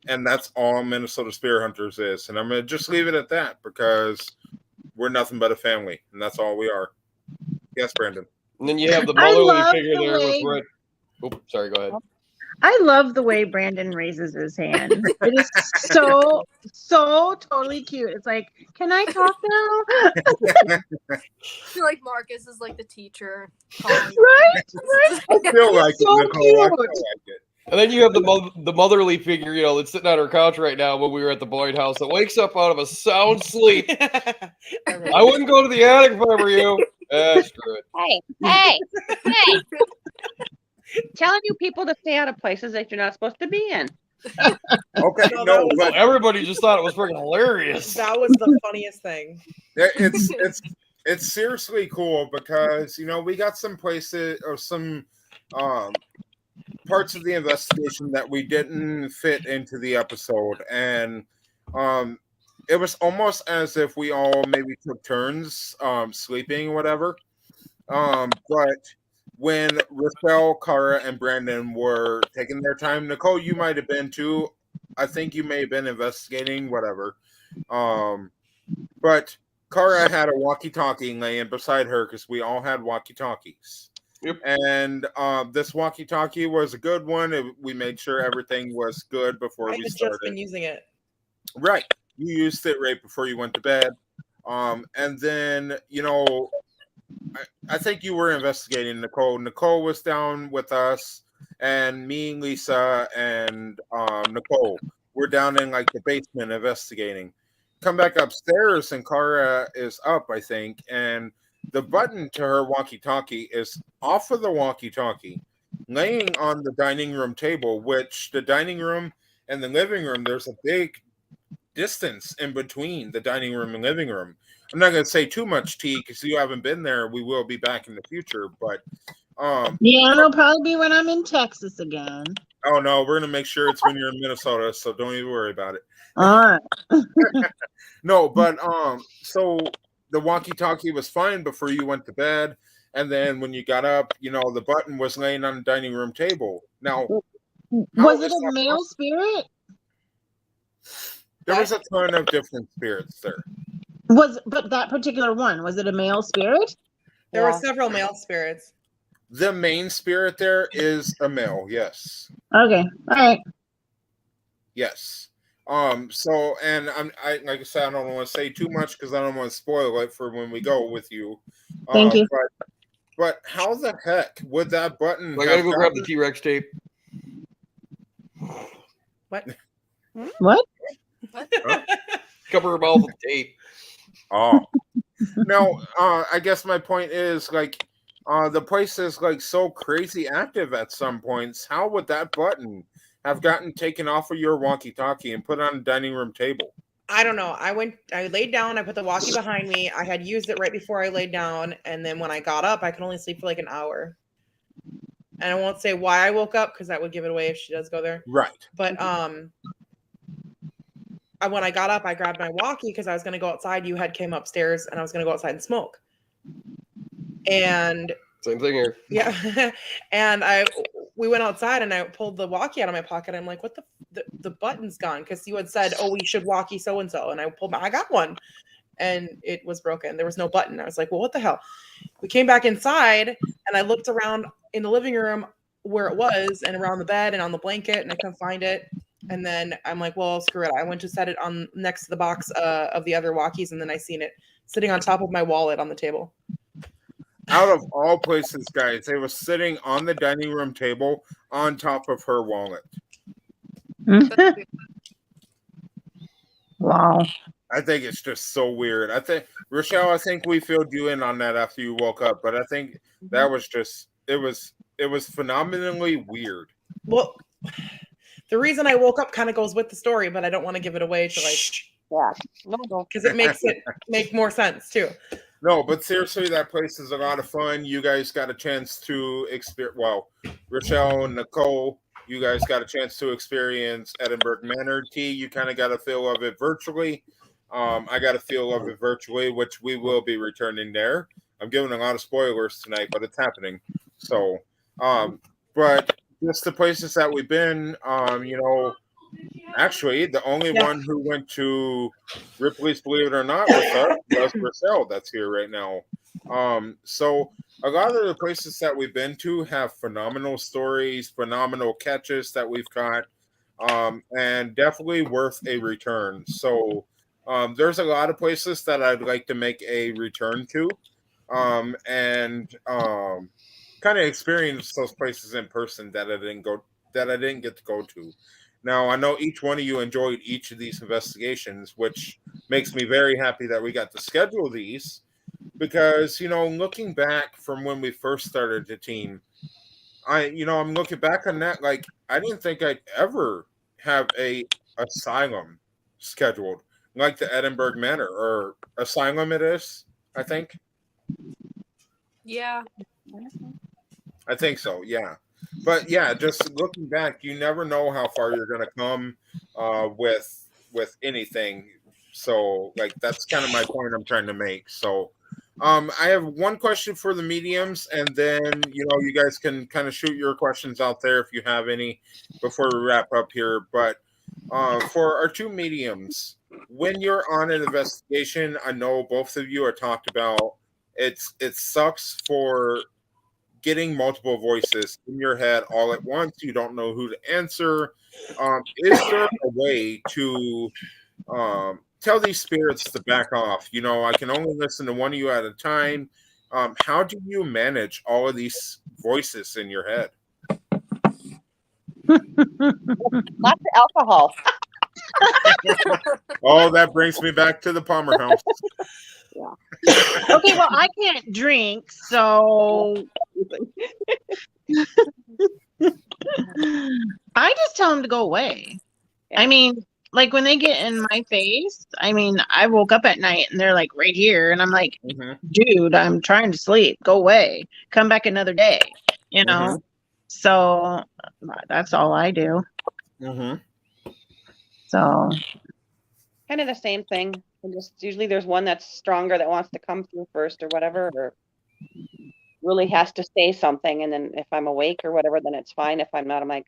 And that's all Minnesota Spirit Hunters is. And I'm going to just leave it at that because we're nothing but a family. And that's all we are. Yes, Brandon. And then you have the motherly figure there with Brett. Oh, sorry, go ahead. I love the way Brandon raises his hand. It is so totally cute. It's like, can I talk now? I feel like Marcus is like the teacher. Right? I feel like so it, Nicole. I feel cute. like it. And then you have the motherly figure, you know, that's sitting on her couch right now when we were at the Boyd house that wakes up out of a sound sleep. I wouldn't go to the attic if I were you. Screw it. Hey. Telling you people to stay out of places that you're not supposed to be in. Okay, No, that no, was- but Everybody just thought it was freaking hilarious. That was the funniest thing. it's seriously cool because, you know, we got some places or some parts of the investigation that we didn't fit into the episode, and it was almost as if we all maybe took turns sleeping, whatever. But when Rochelle, Cara, and Brandon were taking their time, Nicole, you might have been too. I think you may have been investigating, whatever. But Cara had a walkie-talkie laying beside her because we all had walkie-talkies. Yep. And this walkie-talkie was a good one. We made sure everything was good before I we had started. just been using it. Right. You used it right before you went to bed. And then, you know, I think you were investigating Nicole. Nicole was down with us, and me, Lisa, and Nicole were down in like the basement investigating. Come back upstairs, and Cara is up, I think, and the button to her walkie-talkie is off of the walkie-talkie, laying on the dining room table, which the dining room and the living room, there's a big distance in between the dining room and living room. I'm not going to say too much, T, because you haven't been there. We will be back in the future, but Yeah, it'll probably be when I'm in Texas again. oh no, we're going to make sure it's when you're in Minnesota, so don't even worry about it. All right. No, but so the walkie-talkie was fine before you went to bed, and then when you got up, you know, the button was laying on the dining room table. Now, Was it a male spirit? there was a ton of different spirits there. But that particular one, was it a male spirit? There were several male spirits. The main spirit there is a male, yes. Okay. All right. Yes. So, and I like I said, I don't want to say too much because I don't want to spoil it for when we go with you. Thank you. But how the heck would that button? I gotta go grab the T-Rex tape. What? What? Cover her mouth with tape. Oh. No, I guess my point is like the place is like so crazy active at some points. How would that button have gotten taken off of your walkie-talkie and put on a dining room table? I don't know. I laid down, I put the walkie behind me. I had used it right before I laid down, and then when I got up, I could only sleep for like an hour. And I won't say why I woke up because that would give it away if she does go there. Right. But when I got up, I grabbed my walkie because I was going to go outside. You had came upstairs, and I was going to go outside and smoke. And same thing here. Yeah, and we went outside, and I pulled the walkie out of my pocket. I'm like, "What the button's gone?" Because you had said, "Oh, we should walkie so and so," and I pulled. I got one, and it was broken. There was no button. I was like, "Well, what the hell?" We came back inside, and I looked around in the living room where it was, and around the bed, and on the blanket, and I couldn't find it. And then I'm like, "Well, screw it." I went to set it on next to the box of the other walkies, and then I seen it sitting on top of my wallet on the table. Out of all places, guys, it was sitting on the dining room table on top of her wallet. Wow. I think it's just so weird. I think, Rochelle, I think we filled you in on that after you woke up, but I think that was just, it was phenomenally weird. Well, the reason I woke up kind of goes with the story, but I don't want to give it away to because it makes it make more sense too. No, but seriously, that place is a lot of fun. You guys got a chance to experience, well, Rochelle and Nicole, you guys got a chance to experience Edinburgh Manor. T, you kind of got a feel of it virtually. I got a feel of it virtually, which we will be returning there. I'm giving a lot of spoilers tonight, but it's happening. So, but just the places that we've been, you know, actually, the only one who went to Ripley's Believe It or Not with us was Rochelle, that's here right now. So a lot of the places that we've been to have phenomenal stories, phenomenal catches that we've caught, and definitely worth a return. So there's a lot of places that I'd like to make a return to, and kind of experience those places in person that I didn't that I didn't get to go to. Now, I know each one of you enjoyed each of these investigations, which makes me very happy that we got to schedule these because, looking back from when we first started the team, I'm looking back on that, like, I didn't think I'd ever have a asylum scheduled like the Edinburgh Manor, or asylum it is, I think. Yeah. I think so, yeah. But yeah, just looking back, you never know how far you're going to come with anything. So, like, that's kind of my point I'm trying to make. So, I have one question for the mediums, and then you guys can kind of shoot your questions out there if you have any before we wrap up here. But for our two mediums, when you're on an investigation, I know both of you are talked about. It sucks for getting multiple voices in your head all at once. You don't know who to answer. Is there a way to tell these spirits to back off? I can only listen to one of you at a time. How do you manage all of these voices in your head? Lots of alcohol. Oh, that brings me back to the Palmer house. Okay, well, I can't drink, so I just tell them to go away. I mean, like when they get in my face, I woke up at night and they're like right here, and I'm like, dude, I'm trying to sleep. Go away. Come back another day. So that's all I do. So Kind of the same thing. And just usually there's one that's stronger that wants to come through first or whatever, or really has to say something. And then if I'm awake or whatever, then it's fine. If I'm not, I'm like,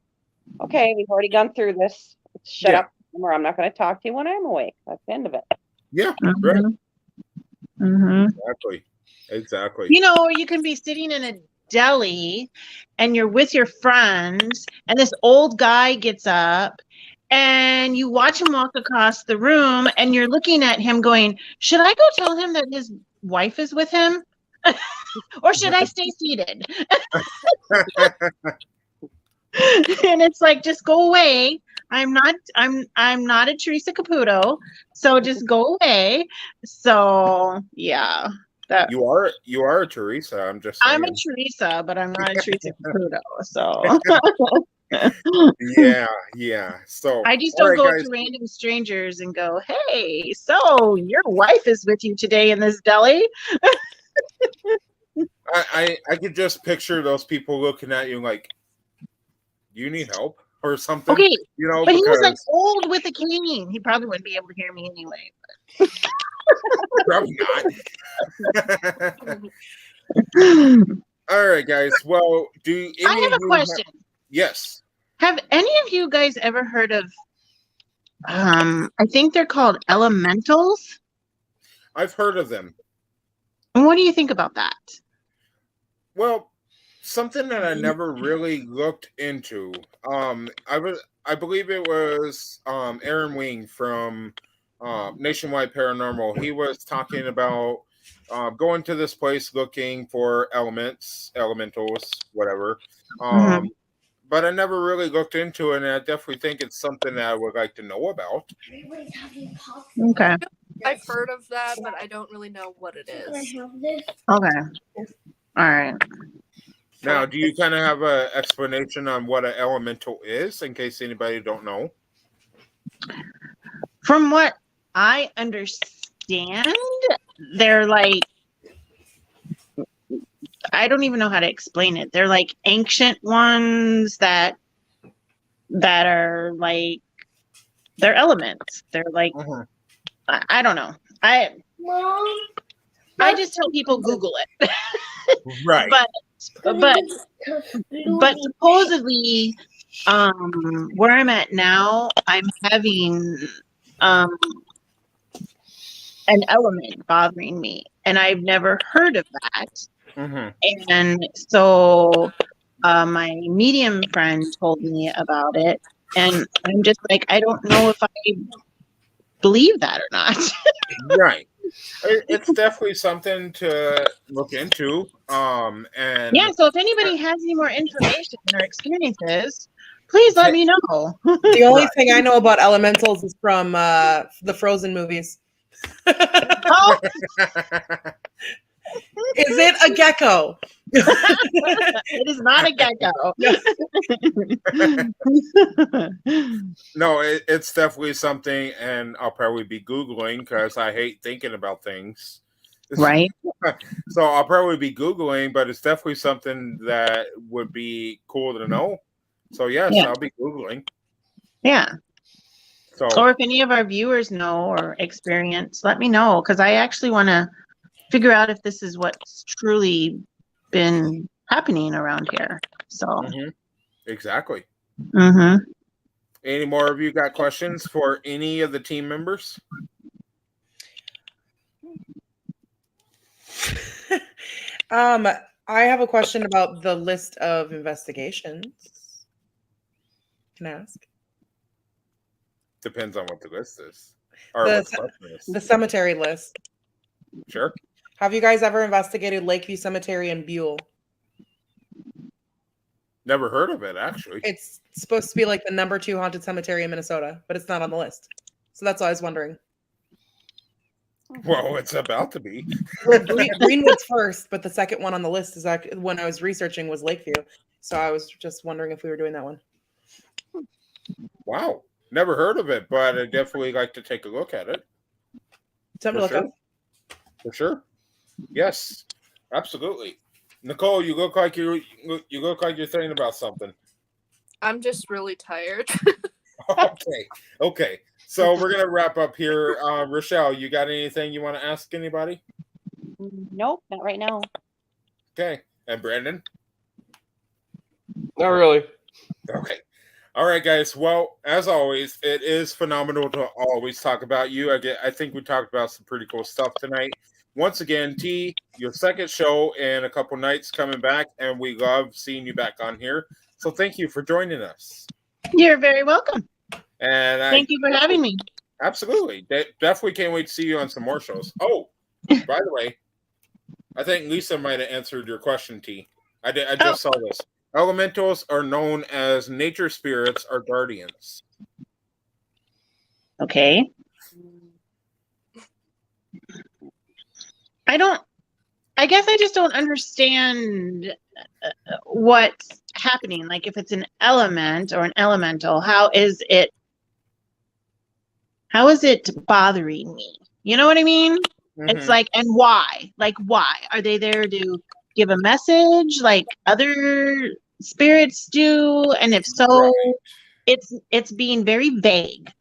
okay, we've already gone through this. Shut up, or I'm not going to talk to you when I'm awake. That's the end of it. Yeah, right. Exactly. You can be sitting in a deli and you're with your friends, and this old guy gets up and you watch him walk across the room, and you're looking at him going, should I go tell him that his wife is with him? Or should I stay seated? And it's like, just go away. I'm not a Teresa Caputo, so just go away. So yeah. You are a Teresa. I'm just saying. I'm a Teresa, but I'm not a Teresa Caputo. So yeah. So I just don't go up to random strangers and go, hey, so your wife is with you today in this deli? I could just picture those people looking at you like, do you need help or something? Okay, but he was like old with a cane. He probably wouldn't be able to hear me anyway. But. Probably not. All right, guys. Well, I have a question. Yes. Have any of you guys ever heard of? I think they're called elementals. I've heard of them. And what do you think about that? Well, something that I never really looked into. I believe it was Aaron Wing from Nationwide Paranormal. He was talking about going to this place looking for elementals, whatever. But I never really looked into it, and I definitely think it's something that I would like to know about. Okay. I've heard of that, but I don't really know what it is. Okay. All right. Now, do you kind of have an explanation on what an elemental is, in case anybody don't know? From what I understand, they're like, I don't even know how to explain it. They're like ancient ones that are like, they're elements. They're like, I don't know. I just tell people Google it. Right. But supposedly, where I'm at now, I'm having an element bothering me, and I've never heard of that. And so my medium friend told me about it, and I'm just like, I don't know if I believe that or not. Right. It's definitely something to look into. And yeah, so if anybody has any more information or experiences, Please let me know. The only thing I know about elementals is from the Frozen movies. Oh, Is it a gecko? it is not a gecko. No, it's definitely something, and I'll probably be Googling because I hate thinking about things. Right. So I'll probably be Googling, but it's definitely something that would be cool to know. So yes, Yeah. I'll be Googling. Yeah. So Or if any of our viewers know or experience, let me know, because I actually want to figure out if this is what's truly been happening around here. So, exactly. mhm. Any more of you got questions for any of the team members? I have a question about the list of investigations. Can I ask? Depends on what the list is. Or The what the question is. The cemetery list. Sure. Have you guys ever investigated Lakeview Cemetery in Buell? Never heard of it, actually. It's supposed to be like the number 2 haunted cemetery in Minnesota, but it's not on the list. So that's what I was wondering. Well, it's about to be. Greenwood's first, but the second one on the list is actually, when I was researching, was Lakeview. So I was just wondering if we were doing that one. Wow. Never heard of it, but I'd definitely like to take a look at it. Something to For look sure. up. For sure. Yes. Absolutely. Nicole, you look like you're thinking about something. I'm just really tired. Okay. So we're gonna wrap up here. Rochelle, you got anything you want to ask anybody? Nope, not right now. Okay. And Brandon? Not really. Okay. All right, guys. Well, as always, it is phenomenal to always talk about you. I think we talked about some pretty cool stuff tonight. Once again, T, your second show in a couple nights coming back, and we love seeing you back on here. So thank you for joining us. You're very welcome. And Thank you for having me. Absolutely. Definitely can't wait to see you on some more shows. Oh, by the way, I think Lisa might have answered your question, T. I just saw this. Elementals are known as nature spirits or guardians. Okay. I guess I just don't understand what's happening. Like if it's an element or an elemental, how is it bothering me? You know what I mean? It's like, and why? Like, why? Are they there to give a message like other spirits do? And if so, it's being very vague.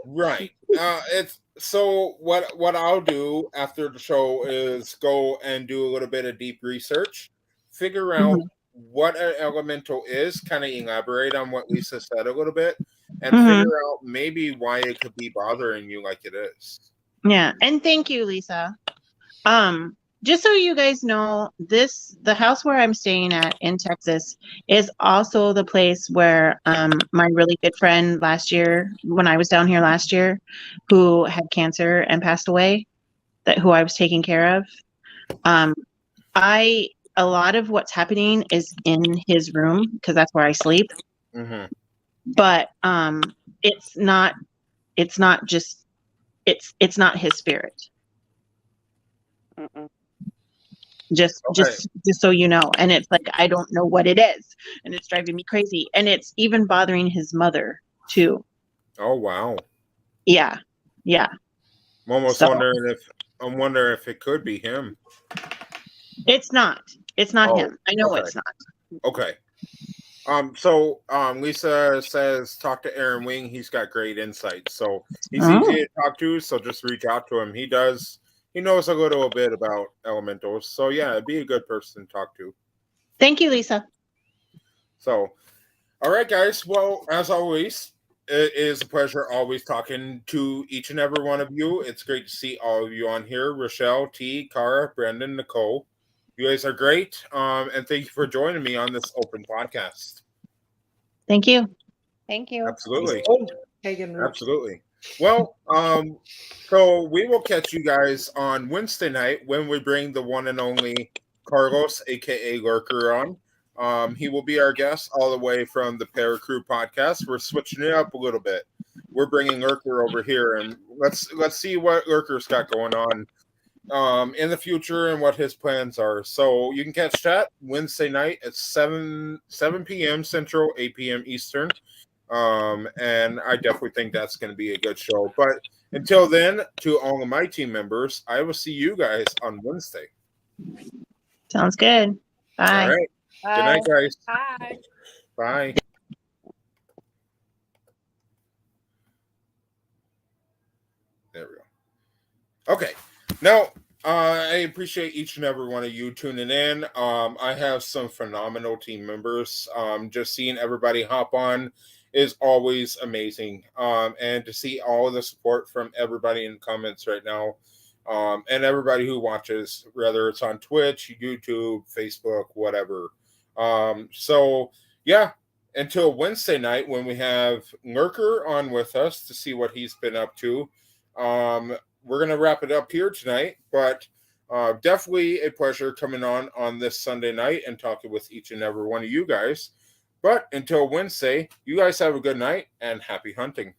Right. It's so what I'll do after the show is go and do a little bit of deep research, figure out what an elemental is, kind of elaborate on what Lisa said a little bit, and figure out maybe why it could be bothering you like it is. Yeah, and thank you, Lisa. Just so you guys know, the house where I'm staying at in Texas is also the place where my really good friend last year, when I was down here last year, who had cancer and passed away, who I was taking care of. A lot of what's happening is in his room because that's where I sleep. But it's not his spirit. Just so you know. And it's like, I don't know what it is, and it's driving me crazy, and it's even bothering his mother too. Oh wow. Yeah I'm almost wondering if it could be him. It's not him. I know it's not. Okay. So Lisa says talk to Aaron Wing. He's got great insight. So he's easy to talk to, so just reach out to him. He knows a little bit about elementals. So yeah, it'd be a good person to talk to. Thank you, Lisa. So all right, guys. Well, as always, it is a pleasure always talking to each and every one of you. It's great to see all of you on here. Rochelle, T, Cara, Brendan, Nicole. You guys are great. And thank you for joining me on this open podcast. Thank you. Thank you. Absolutely. Hagen. Absolutely. Well, so we will catch you guys on Wednesday night when we bring the one and only Carlos, aka Lurker, on. He will be our guest all the way from the Paracrew podcast. We're switching it up a little bit. We're bringing Lurker over here, and let's see what Lurker's got going on in the future and what his plans are. So you can catch that Wednesday night at 7 p.m. Central, 8 p.m. Eastern. And I definitely think that's going to be a good show. But until then, to all of my team members, I will see you guys on Wednesday. Sounds good. Bye. All right. Good night, guys. Bye. Bye. There we go. Okay. Now, I appreciate each and every one of you tuning in. I have some phenomenal team members. Just seeing everybody hop on is always amazing. And to see all of the support from everybody in the comments right now, and everybody who watches, whether it's on Twitch, YouTube, Facebook, whatever. So yeah, until Wednesday night when we have Lurker on with us to see what he's been up to. We're going to wrap it up here tonight, but definitely a pleasure coming on this Sunday night and talking with each and every one of you guys. But until Wednesday, you guys have a good night and happy hunting.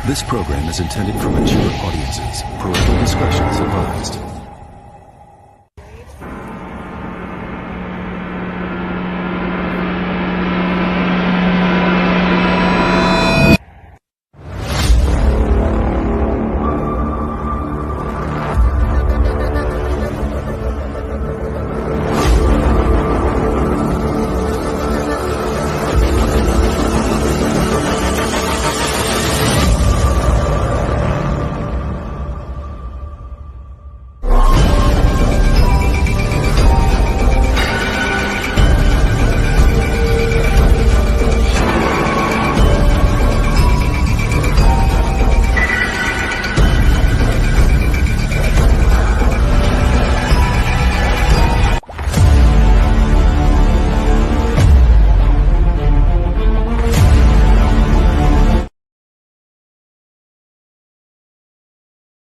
This program is intended for mature audiences. Parental discretion is advised.